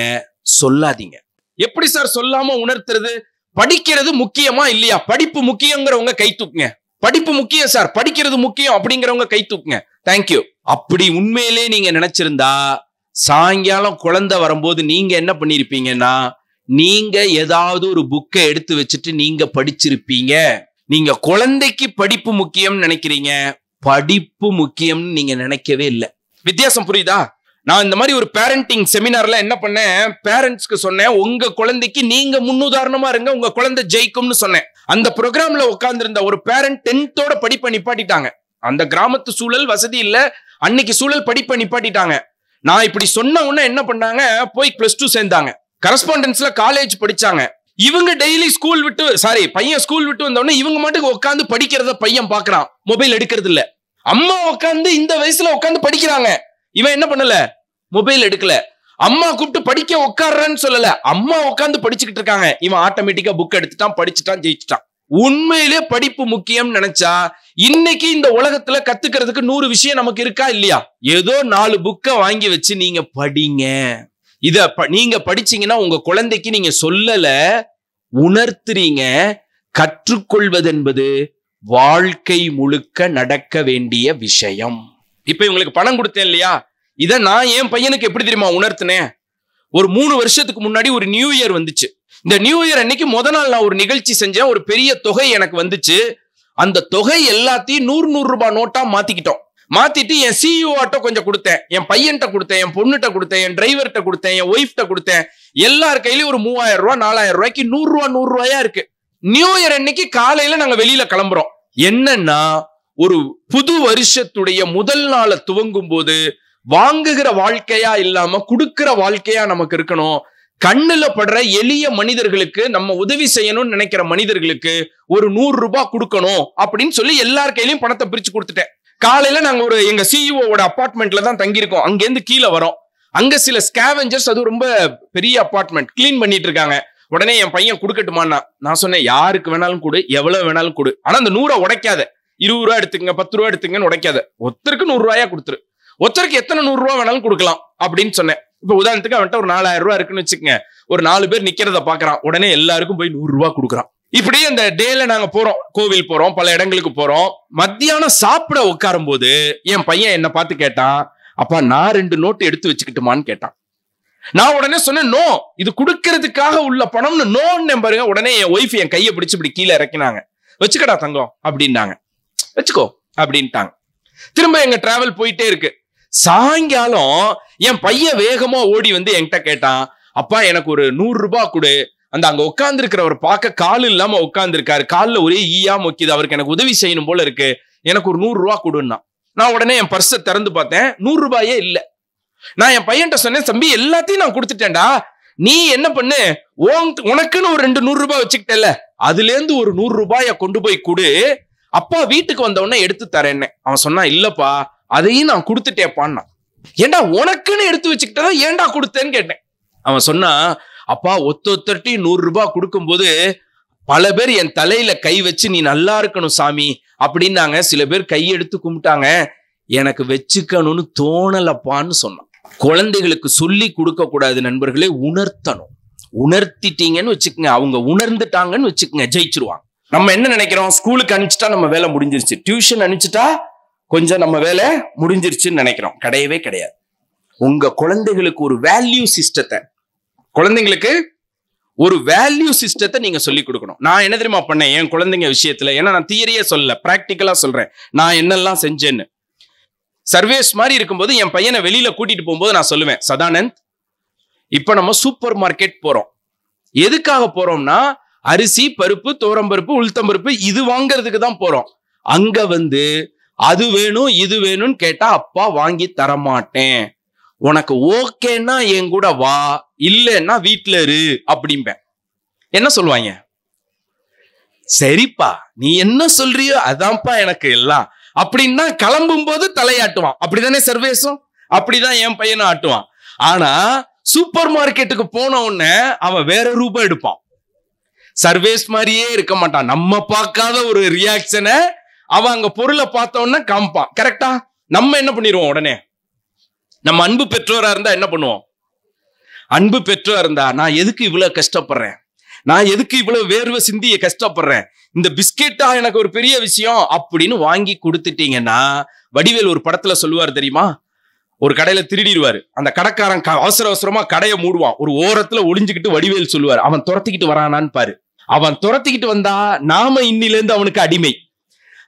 சொல்லாதீங்க. எப்படி சார் சொல்லாம உணர்த்துறது? படிக்கிறது முக்கியமா இல்லையா? படிப்பு முக்கியங்கிறவங்க கை தூக்குங்க. படிப்பு முக்கியம் சார், படிக்கிறது முக்கியம் அப்படிங்கிறவங்க கை தூக்குங்க. தேங்க்யூ. அப்படி உண்மையிலே நீங்க நினைச்சிருந்தா சாயங்காலம் குழந்தை வரும்போது நீங்க என்ன பண்ணிருப்பீங்கன்னா, நீங்க ஏதாவது ஒரு புக்கை எடுத்து வச்சுட்டு நீங்க படிச்சிருப்பீங்க. நீங்க குழந்தைக்கு படிப்பு முக்கியம் நினைக்கிறீங்க, படிப்பு முக்கியம்னு நீங்க நினைக்கவே இல்லை. வித்தியாசம் புரியுதா? நான் இந்த மாதிரி ஒரு பேரண்டிங் செமினார்ல என்ன பண்ணேன், பேரண்ட்ஸ்க்கு சொன்னேன், உங்க குழந்தைக்கு நீங்க முன்னுதாரணமா இருங்க, உங்க குழந்தை ஜெயிக்கும்னு சொன்னேன். அந்த ப்ரோக்ராம்ல உட்கார்ந்திருந்த ஒரு பேரண்ட் 10th படிப்பை நிப்பாட்டிட்டாங்க. அந்த கிராமத்து சூழல் வசதி இல்ல, அன்னைக்கு சூழல் படிப்பை நிப்பாட்டிட்டாங்க. நான் இப்படி சொன்ன உடனே என்ன பண்ணாங்க, போய் +2 சேர்ந்தாங்க. கரஸ்பாண்டன்ஸ்ல காலேஜ் படிச்சாங்க. இவங்க டெய்லி பையன் ஸ்கூல் விட்டு வந்த உடனே இவங்க மட்டும் உட்காந்து படிக்கிறத பையன் பாக்குறான், மொபைல் எடுக்கிறது இல்ல. அம்மா உட்காந்து இந்த வயசுல உட்காந்து படிக்கிறாங்க, இவன் என்ன பண்ணல, மொபைல் எடுக்கல. அம்மா கூப்பிட்டு படிக்க உட்கார்றன்னு சொல்லல, அம்மா உட்காந்து படிச்சுக்கிட்டு இருக்காங்க. இவன் ஆட்டோமேட்டிக்கா புக் எடுத்துட்டான், படிச்சுட்டான், ஜெயிச்சுட்டான். உண்மையிலே படிப்பு முக்கியம் நினைச்சா இன்னைக்கு இந்த உலகத்துல கத்துக்கிறதுக்கு 100 விஷயம் நமக்கு இருக்கா இல்லையா? ஏதோ 4 புக்கை வாங்கி வச்சு நீங்க படிங்க. இத நீங்க படிச்சீங்கன்னா உங்க குழந்தைக்கு நீங்க சொல்லல, உணர்த்துறீங்க. கற்றுக்கொள்வது என்பது வாழ்க்கை முழுக்க நடக்க வேண்டிய விஷயம். இப்ப இவங்களுக்கு பணம் கொடுத்தேன் இல்லையா, இத நான் என் பையனுக்கு எப்படி தெரியுமா உணர்த்தினேன்? ஒரு 3 வருஷத்துக்கு முன்னாடி ஒரு நியூ இயர் வந்துச்சு. இந்த நியூ இயர் அன்னைக்கு முத நாள் நான் ஒரு நிகழ்ச்சி செஞ்சேன். ஒரு பெரிய தொகை எனக்கு வந்துச்சு. அந்த தொகை எல்லாத்தையும் 100 ரூபாய் நோட்டா மாத்திக்கிட்டோம். மாத்திட்டு என் சிஇஓ ஆட்ட கொஞ்சம் கொடுத்தேன், என் பையன்கிட்ட கொடுத்தேன், என் பொண்ணுகிட்ட கொடுத்தேன், என் டிரைவர்கிட்ட கொடுத்தேன், என் ஒய்ஃப்ட்ட கொடுத்தேன். எல்லார் கையிலயும் ஒரு 3000 ரூபாய் 4000 ரூபாய்க்கு 100 ரூபாயா இருக்கு. நியூ இயர் அன்னைக்கு காலையில நாங்க வெளியில கிளம்புறோம். என்னன்னா, ஒரு புது வருஷத்துடைய முதல் நாளை துவங்கும் போது வாங்குகிற வாழ்க்கையா இல்லாம கொடுக்கிற வாழ்க்கையா நமக்கு இருக்கணும். கண்ணுல படுற எளிய மனிதர்களுக்கு, நம்ம உதவி செய்யணும்னு நினைக்கிற மனிதர்களுக்கு ஒரு 100 ரூபாய் கொடுக்கணும் அப்படின்னு சொல்லி எல்லார் கையிலயும் பணத்தை பிரிச்சு கொடுத்துட்டேன். காலையில நாங்க எங்க சிஇஓட அபார்ட்மெண்ட்ல தான் தங்கியிருக்கோம். அங்கிருந்து கீழே வரோம். அங்க சில ஸ்கேவெஞ்சர்ஸ், அது ரொம்ப பெரிய அபார்ட்மெண்ட், கிளீன் பண்ணிட்டு இருக்காங்க. உடனே என் பையன் கொடுக்கட்டுமான்னா, நான் சொன்னேன், யாருக்கு வேணாலும் கொடு, எவ்வளவு வேணாலும் கொடு, ஆனா அந்த 100 உடைக்காத. 20 ரூபாய் எடுத்துங்க, 10 ரூபாய் எடுத்துங்கன்னு உடைக்காத. ஒருத்தருக்கு 100 ரூபாயா கொடுத்துரு. ஒருத்தருக்கு எத்தனை 100 ரூபாய் வேணாலும் கொடுக்கலாம் அப்படின்னு சொன்னேன். இப்ப உதாரணத்துக்கு அவன்கிட்ட ஒரு 4000 ரூபாய் இருக்குன்னு வச்சுக்கோங்க. ஒரு 4 பேர் நிக்கிறத பாக்குறான், உடனே எல்லாருக்கும் போய் 100 ரூபாய் கொடுக்குறான். இப்படி அந்த டேல நாங்க போறோம், கோவில் போறோம், பல இடங்களுக்கு போறோம். மத்தியானம் சாப்பிட உட்காரும் போது என் பையன் என்ன பார்த்து கேட்டான், அப்பா நான் 2 நோட்டு எடுத்து வச்சுக்கிட்டுமான்னு கேட்டான். நான் உடனே சொன்னேன், நோ, இது கொடுக்கறதுக்காக உள்ள பணம்னு நோன்னு பாருங்க. உடனே என் ஒய்ஃப் என் கையை பிடிச்சு இப்படி கீழே இறக்கினாங்க. வச்சுக்கடா தங்கம் அப்படின்னாங்க. வச்சுக்கோ அப்படின்ட்டாங்க. திரும்ப எங்க டிராவல் போயிட்டே இருக்கு. சாயங்காலம் என் பையன் வேகமா ஓடி வந்து என்கிட்ட கேட்டான், அப்பா எனக்கு ஒரு 100 ரூபாய் கொடு. அந்த அங்க உட்கார்ந்து இருக்கிறவர் பார்க்க கால் இல்லாம உட்கார்ந்து இருக்காரு, காலில் ஒரே ஈயா மொக்கிது, அவருக்கு எனக்கு உதவி செய்யணும் போல இருக்கு, எனக்கு ஒரு 100 ரூபாய் கொடுன்னா. நான் உடனே என் பர்ஸை திறந்து பார்த்தேன், 100 ரூபாயே இல்ல. நான் என் பையன்கிட்ட சொன்னேன், தம்பி எல்லாத்தையும் நான் கொடுத்துட்டேன்டா, நீ என்ன பண்ணு, உனக்குன்னு ஒரு 2 100 ரூபாய் வச்சுக்கிட்டல, அதுல இருந்து ஒரு 100 ரூபாய கொண்டு போய் கொடு, அப்பா வீட்டுக்கு வந்த உடனே எடுத்து தரேன்னு. அவன் சொன்னான், இல்லப்பா அதையும் நான் கொடுத்துட்டேப்பான்னா. ஏண்டா உனக்குன்னு எடுத்து வச்சுக்கிட்டதா ஏண்டா கொடுத்தேன்னு கேட்டேன். அவன் சொன்னா, அப்பா ஒத்தொத்தட்டி 100 ரூபாய் கொடுக்கும் போது பல பேர் என் தலையில கை வச்சு நீ நல்லா இருக்கணும் சாமி அப்படின்னாங்க. சில பேர் கையெடுத்து கும்பிட்டாங்க. எனக்கு வச்சுக்கணும்னு தோணலப்பான்னு சொன்னான். குழந்தைகளுக்கு சொல்லி கொடுக்க கூடாது நண்பர்களே, உணர்த்தணும். உணர்த்திட்டீங்கன்னு வச்சுக்கோங்க, அவங்க உணர்ந்துட்டாங்கன்னு வச்சுக்கோங்க, ஜெயிச்சிருவாங்க. நம்ம என்ன நினைக்கிறோம், ஸ்கூலுக்கு அனுப்பிச்சிட்டா நம்ம வேலை முடிஞ்சிருச்சு, டியூஷன் அனுப்பிச்சிட்டா கொஞ்சம் நம்ம வேலை முடிஞ்சிருச்சுன்னு நினைக்கிறோம். கிடையவே கிடையாது. உங்க குழந்தைகளுக்கு ஒரு வேல்யூ சிஸ்டத்தை, குழந்தைங்களுக்கு ஒரு வேல்யூ சிஸ்டத்தை நீங்க சொல்லி கொடுக்கணும். நான் என்ன தெரியுமா பண்ணேன் என் குழந்தைங்க விஷயத்துல, ஏன்னா நான் தியரியே சொல்லல, பிராக்டிக்கலா சொல்றேன் நான் என்னெல்லாம் செஞ்சேன்னு. சர்வேஸ் மாதிரி இருக்கும்போது என் பையனை வெளியில கூட்டிட்டு போகும்போது நான் சொல்லுவேன், சதானந்த், இப்ப நம்ம சூப்பர் மார்க்கெட் போறோம். எதுக்காக போறோம்னா அரிசி, பருப்பு, தோரம்பருப்பு, உளுத்தம்பருப்பு இது வாங்கறதுக்கு தான் போறோம். அங்க வந்து அது வேணும் இது வேணும்னு கேட்டா அப்பா வாங்கி தரமாட்டேன், உனக்கு ஓகேன்னா என் கூட வா, இல்லைன்னா வீட்டுல இரு அப்படிம்பேன். என்ன சொல்லுவாங்க, சரிப்பா நீ என்ன சொல்றியோ அதான்ப்பா எனக்கு எல்லாம் அப்படின்னா கிளம்பும் போது தலையாட்டுவான். அப்படிதானே சர்வேஸும், அப்படிதான் என் பையனும் ஆட்டுவான். ஆனா சூப்பர் மார்க்கெட்டுக்கு போன உடனே அவன் வேற ரூபாய் எடுப்பான். சர்வேஸ் மாதிரியே இருக்க மாட்டான். நம்ம பார்க்காத ஒரு ரியாக்ஷனை அவன் அங்க பொருளை பார்த்த உடனே காமிப்பான். கரெக்டா? நம்ம என்ன பண்ணிடுவோம் உடனே, நம்ம அன்பு பெற்றோரா இருந்தா என்ன பண்ணுவோம், அன்பு பெற்றோரா இருந்தா நான் எதுக்கு இவ்வளவு கஷ்டப்படுறேன், நான் எதுக்கு இவ்வளவு வேர்வை சிந்திய கஷ்டப்படுறேன், இந்த பிஸ்கெட்டா எனக்கு ஒரு பெரிய விஷயம் அப்படின்னு வாங்கி கொடுத்துட்டீங்கன்னா, வடிவேல் ஒரு படத்துல சொல்லுவார் தெரியுமா, ஒரு கடையில திருடிடுவாரு, அந்த கடைக்காரன் அவசர அவசரமா கடையை மூடுவான், ஒரு ஓரத்துல ஒளிஞ்சுக்கிட்டு வடிவேல் சொல்லுவார், அவன் துரத்திக்கிட்டு வரானான்னு பாரு, அவன் துரத்திக்கிட்டு வந்தா நாம இன்னில இருந்து அவனுக்கு அடிமை,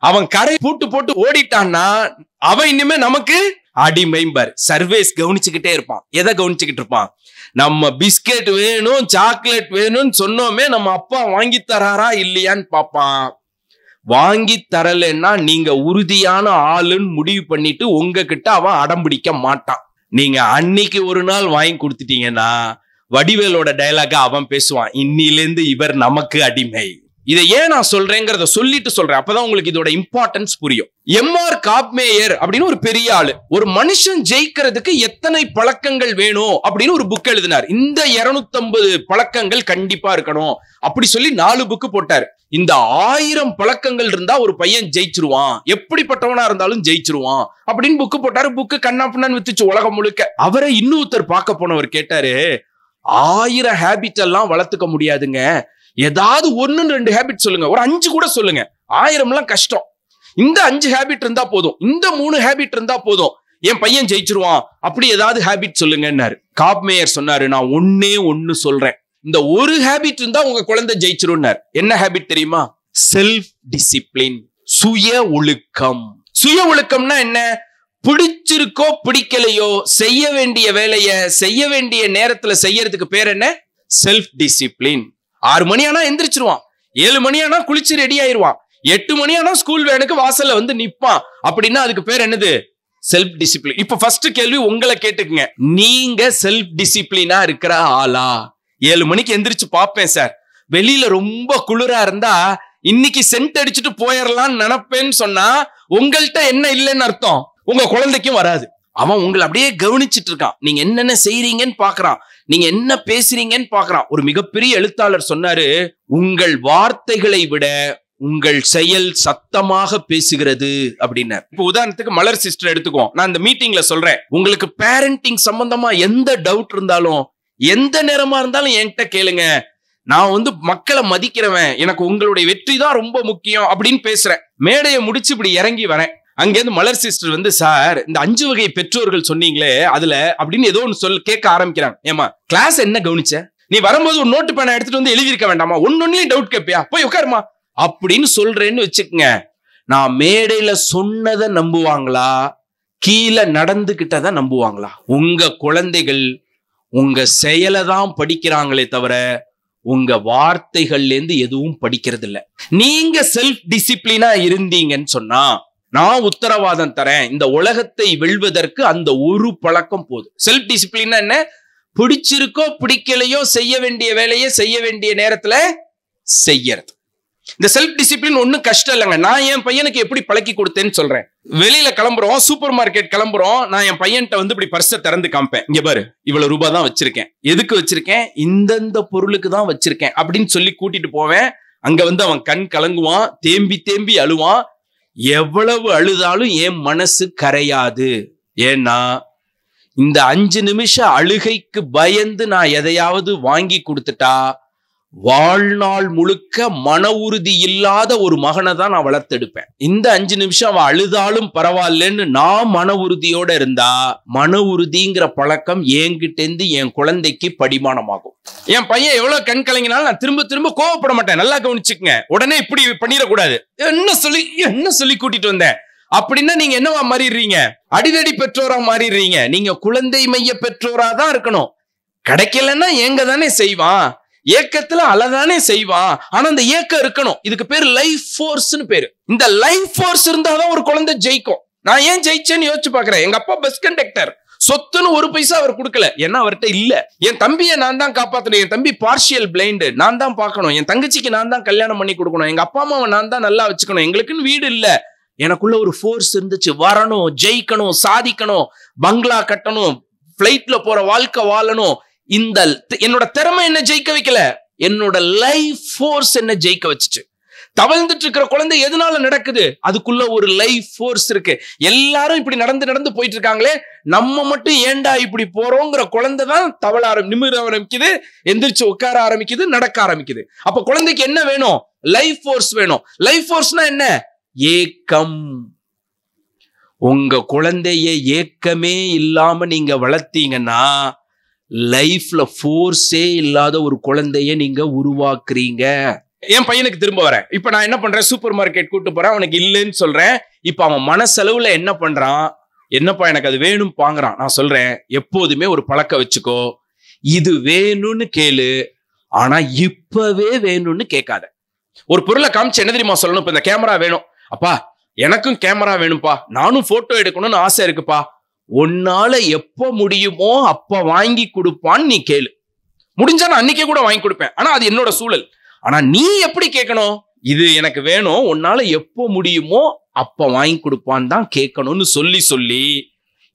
அவன் கடை பூட்டு போட்டு ஓடிட்டான்னா அவன் இனிமே நமக்கு அடிமைம்பார். சர்வேஸ் கவனிச்சுக்கிட்டே இருப்பான். எதை கவனிச்சுக்கிட்டு இருப்பான், நம்ம பிஸ்கெட் வேணும் சாக்லேட் வேணும்னு சொன்னோமே நம்ம அப்பா வாங்கி தராரா இல்லையான்னு பாப்பான். வாங்கி தரலன்னா நீங்க உறுதியான ஆளுன்னு முடிவு பண்ணிட்டு உங்ககிட்ட அவன் அடம் பிடிக்க மாட்டான். நீங்க அன்னைக்கு ஒரு நாள் வாங்கி கொடுத்துட்டீங்கன்னா வடிவேலோட டயலாக அவன் பேசுவான், இன்னிலிருந்து இவர் நமக்கு அடிமை. இதை ஏன் நான் சொல்றேங்கிறத சொல்லிட்டு சொல்றேன், அப்பதான் உங்களுக்கு இதோட இம்பார்ட்டன்ஸ் புரியும். எம்ஆர் காப்மேயர் அப்படின்னு ஒரு பெரிய ஆளு, ஒரு மனுஷன் ஜெயிக்கிறதுக்கு எத்தனை பழக்கங்கள் வேணும் அப்படின்னு ஒரு புக் எழுதினார். இந்த 250 பழக்கங்கள் கண்டிப்பா இருக்கணும் அப்படி சொல்லி 4 புக்கு போட்டார். இந்த 1000 பழக்கங்கள் இருந்தா ஒரு பையன் ஜெயிச்சிருவான், எப்படிப்பட்டவனா இருந்தாலும் ஜெயிச்சிருவான் அப்படின்னு புக்கு போட்டாரு. புக்கு கண்ணாப்புண்ணான்னு வித்துச்சு உலகம் முழுக்க. அவரை இன்னொருத்தர் பார்க்க போனவர் கேட்டாரு, 1000 ஹேபிட் எல்லாம் வளர்த்துக்க முடியாதுங்க, ஏதாவது 1-2 ஹேபிட் சொல்லுங்க, ஒரு 5 கூட சொல்லுங்க, 1000 எல்லாம் கஷ்டம், இந்த 5 ஹேபிட் இருந்தா போதும், இந்த 3 ஹேபிட் இருந்தா போதும், என் பையன் ஜெயிச்சிருவான், அப்படி ஏதாவது ஹேபிட் சொல்லுங்கன்னாரு. காப்மேயர் சொன்னாரு, நான் ஒண்ணு சொல்றேன், இந்த ஒரு ஹேபிட் இருந்தா உங்க குழந்தை ஜெயிச்சிரும்னாரு. என்ன ஹேபிட் தெரியுமா, செல்ஃப் டிசிப்ளின், சுய ஒழுக்கம். சுய ஒழுக்கம்னா என்ன, பிடிச்சிருக்கோ பிடிக்கலையோ செய்ய வேண்டிய வேலைய செய்ய வேண்டிய நேரத்துல செய்யறதுக்கு பேர் என்ன, செல்ஃப் டிசிப்ளின். 6 மணி ஆனா எந்திரிச்சிருவான், 7 மணி ஆனா குளிச்சு ரெடி ஆயிருவான், 8 மணி ஆனா ஸ்கூல் வேனுக்கு வாசல்ல வந்து நிப்பான், அப்படின்னா அதுக்கு பேர் என்னது, செல்ஃப் டிசிப்ளின். இப்ப ஃபர்ஸ்ட் கேள்வி உங்களை கேட்டுக்குங்க, நீங்க செல்ஃப் டிசிப்ளினா இருக்கிற ஆளா? 7 மணிக்கு எந்திரிச்சு பாப்பேன் சார், வெளியில ரொம்ப குளிரா இருந்தா இன்னைக்கு சென்ட் அடிச்சுட்டு போயிடலாம்னு நினைப்பேன்னு சொன்னா உங்கள்கிட்ட என்ன இல்லைன்னு அர்த்தம், உங்க குழந்தைக்கும் வராது. அவன் உங்களை அப்படியே கவனிச்சுட்டு இருக்கான், நீங்க என்னென்ன செய்றீங்கன்னு பாக்குறான், நீங்க என்ன பேசுறீங்கன்னு பாக்குறான். ஒரு மிகப்பெரிய எழுத்தாளர் சொன்னாரு, உங்கள் வார்த்தைகளை விட உங்கள் செயல் சத்தமாக பேசுகிறது அப்படின்னாரு. இப்ப உதாரணத்துக்கு மலர் சிஸ்டர் எடுத்துக்குவோம். நான் இந்த மீட்டிங்ல சொல்றேன், உங்களுக்கு பேரண்டிங் சம்பந்தமா எந்த டவுட் இருந்தாலும் எந்த நேரமா இருந்தாலும் என்கிட்ட கேளுங்க, நான் வந்து மக்களை மதிக்கிறவன், எனக்கு உங்களுடைய வெற்றி தான் ரொம்ப முக்கியம் அப்படின்னு பேசுறேன். மேடையை முடிச்சு இப்படி இறங்கி வரேன், அங்கேருந்து மலர் சிஸ்டர் வந்து, சார் இந்த 5 வகை பெற்றோர்கள் சொன்னீங்களே அதுல அப்படின்னு ஏதோ ஒன்று கேட்க ஆரம்பிக்கிறாங்க. ஏமா கிளாஸ் என்ன கவனிச்ச, நீ வரும்போது ஒரு நோட்டு பேனை எடுத்துட்டு வந்து எழுதிருக்க வேண்டாமா, ஒன்னொன்னையும் டவுட் கேட்பியா, போய் உட்காருமா அப்படின்னு சொல்றேன்னு வச்சுக்கங்க. நான் மேடையில சொன்னதை நம்புவாங்களா, கீழே நடந்துகிட்டதை நம்புவாங்களா? உங்க குழந்தைகள் உங்க செயலை தான் படிக்கிறாங்களே தவிர உங்க வார்த்தைகள்ல இருந்து எதுவும் படிக்கிறது இல்ல. நீங்க செல்ஃப் டிசிப்ளினா இருந்தீங்கன்னு சொன்னா நான் உத்தரவாதம் தரேன், இந்த உலகத்தை வெல்வதற்கு அந்த ஒரு பழக்கம் போதும். செல்ஃப் டிசிப்ளின் என்ன, பிடிச்சிருக்கோ பிடிக்கலையோ செய்ய வேண்டிய வேலையை செய்ய வேண்டிய நேரத்துல செய்யறது. இந்த செல்ஃப் டிசிப்ளின் ஒன்னும் கஷ்டம் இல்லைங்க. நான் என் பையனுக்கு எப்படி பழக்கி கொடுத்தேன்னு சொல்றேன். வெளியில கிளம்புறோம், சூப்பர் மார்க்கெட் கிளம்புறோம், நான் என் பையன்கிட்ட வந்து இப்படி பர்ஸை திறந்து காமிப்பேன், இங்க பாரு இவ்வளவு ரூபாய் தான் வச்சிருக்கேன், எதுக்கு வச்சிருக்கேன், இந்தந்த பொருளுக்கு தான் வச்சிருக்கேன் அப்படின்னு சொல்லி கூட்டிட்டு போவேன். அங்க வந்து அவன் கண் கலங்குவான், தேம்பி தேம்பி அழுவான். எவ்வளவு அழுதாலும் என் மனசு கரையாது. ஏன்னா இந்த 5 நிமிஷம் அழுகைக்கு பயந்து நான் எதையாவது வாங்கி கொடுத்துட்டா வாழ்நாள் முழுக்க மன உறுதி இல்லாத ஒரு மகனை தான் நான் வளர்த்தெடுப்பேன். இந்த 5 நிமிஷம் அவன் அழுதாலும் பரவாயில்லன்னு நான் மன உறுதியோட இருந்தா மன உறுதிங்கிற பழக்கம் என்கிட்ட இருந்து என் குழந்தைக்கு படிமானமாகும். என் பையன் எவ்வளவு கண் கலங்கினாலும் நான் திரும்ப திரும்ப கோவப்பட மாட்டேன். நல்லா கவனிச்சுக்கங்க. உடனே இப்படி பண்ணிடக்கூடாது. என்ன சொல்லி கூட்டிட்டு வந்தேன் அப்படின்னா நீங்க என்னவா மாறிடுறீங்க? அடிதடி பெற்றோரா மாறிடுறீங்க. நீங்க குழந்தை மைய பெற்றோரா தான் இருக்கணும். கிடைக்கலன்னா ஏங்க தானே செய்வான், ஏக்கத்துல அழதானே செய்வான். ஆனா அந்த ஏக்கம் இருக்கணும். இதுக்கு பேர் லைஃப் ஃபோர்ஸ்னு பேரு. இந்த லைஃப் ஃபோர்ஸ் இருந்தாதான் ஒரு குழந்தை ஜெயிக்கும். நான் ஏன் ஜெயிச்சேன்னு யோசிச்சு பாக்குறேன். எங்க அப்பா பஸ் கண்டக்டர், சொத்துன்னு ஒரு பைசா அவர் கொடுக்கல. ஏன்னா அவர்கிட்ட இல்ல. என் தம்பியை நான் தான் காப்பாத்தணும். என் தம்பி பார்ஷியல் பிளைண்டு, நான் தான் பார்க்கணும். என் தங்கச்சிக்கு நான் தான் கல்யாணம் பண்ணி கொடுக்கணும். எங்க அப்பா அம்மாவை நான் தான் நல்லா வச்சுக்கணும். எங்களுக்குன்னு வீடு இல்ல. எனக்குள்ள ஒரு ஃபோர்ஸ் இருந்துச்சு. வரணும், ஜெயிக்கணும், சாதிக்கணும், பங்களா கட்டணும், பிளைட்ல போற வாழ்க்கை வாழணும். இந்த என்னோட திறமை என்ன ஜெயிக்க வைக்கல, என்னோட லைஃப் ஃபோர்ஸ் என்ன ஜெயிக்க வச்சுச்சு. தவழ்ந்துட்டு இருக்கிற குழந்தை எதனால நடக்குது? அதுக்குள்ள ஒரு லைஃப் ஃபோர்ஸ் இருக்கு. எல்லாரும் இப்படி நடந்து போயிட்டு இருக்காங்களே, நம்ம மட்டும் ஏண்டா இப்படி போறோங்கிற குழந்தை தான் நிமிர ஆரம்பிக்குது, எந்திரிச்சு உட்கார ஆரம்பிக்குது, நடக்க ஆரம்பிக்குது. அப்ப குழந்தைக்கு என்ன வேணும்? லைஃப் ஃபோர்ஸ் வேணும். லைஃப் ஃபோர்ஸ்னா என்ன? ஏக்கம். உங்க குழந்தைய ஏக்கமே இல்லாம நீங்க வளர்த்தீங்கன்னா லைஃப்ல ஃபோர்ஸே இல்லாத ஒரு குழந்தைய நீங்க உருவாக்குறீங்க. என் பையனுக்கு திரும்ப வரேன். இப்ப நான் என்ன பண்றேன்? சூப்பர் மார்க்கெட் கூட்டு போறேன். அவனுக்கு இல்லைன்னு சொல்றேன். இப்ப அவன் மனசெலவுல என்ன பண்றான்? என்னப்பா எனக்கு அது வேணும் பாங்குறான். நான் சொல்றேன், எப்போதுமே ஒரு பழக்கம் வச்சுக்கோ. இது வேணும்னு கேளு, ஆனா இப்பவே வேணும்னு கேட்காத. ஒரு பொருளை காமிச்சு என்ன தெரியுமா சொல்லணும்? இப்ப இந்த கேமரா வேணும். அப்பா எனக்கும் கேமரா வேணும்பா, நானும் போட்டோ எடுக்கணும்னு ஆசை இருக்குப்பா. உன்னால எப்ப முடியுமோ அப்ப வாங்கி கொடுப்பான்னு நீ கேளு. முடிஞ்சா நான் அன்னைக்கே கூட வாங்கி கொடுப்பேன். ஆனா அது என்னோட சூழல். ஆனா நீ எப்படி கேட்கணும்? இது எனக்கு வேணும், உன்னால எப்போ முடியுமோ அப்ப வாங்கி கொடுப்பான்னு தான் கேட்கணும்னு சொல்லி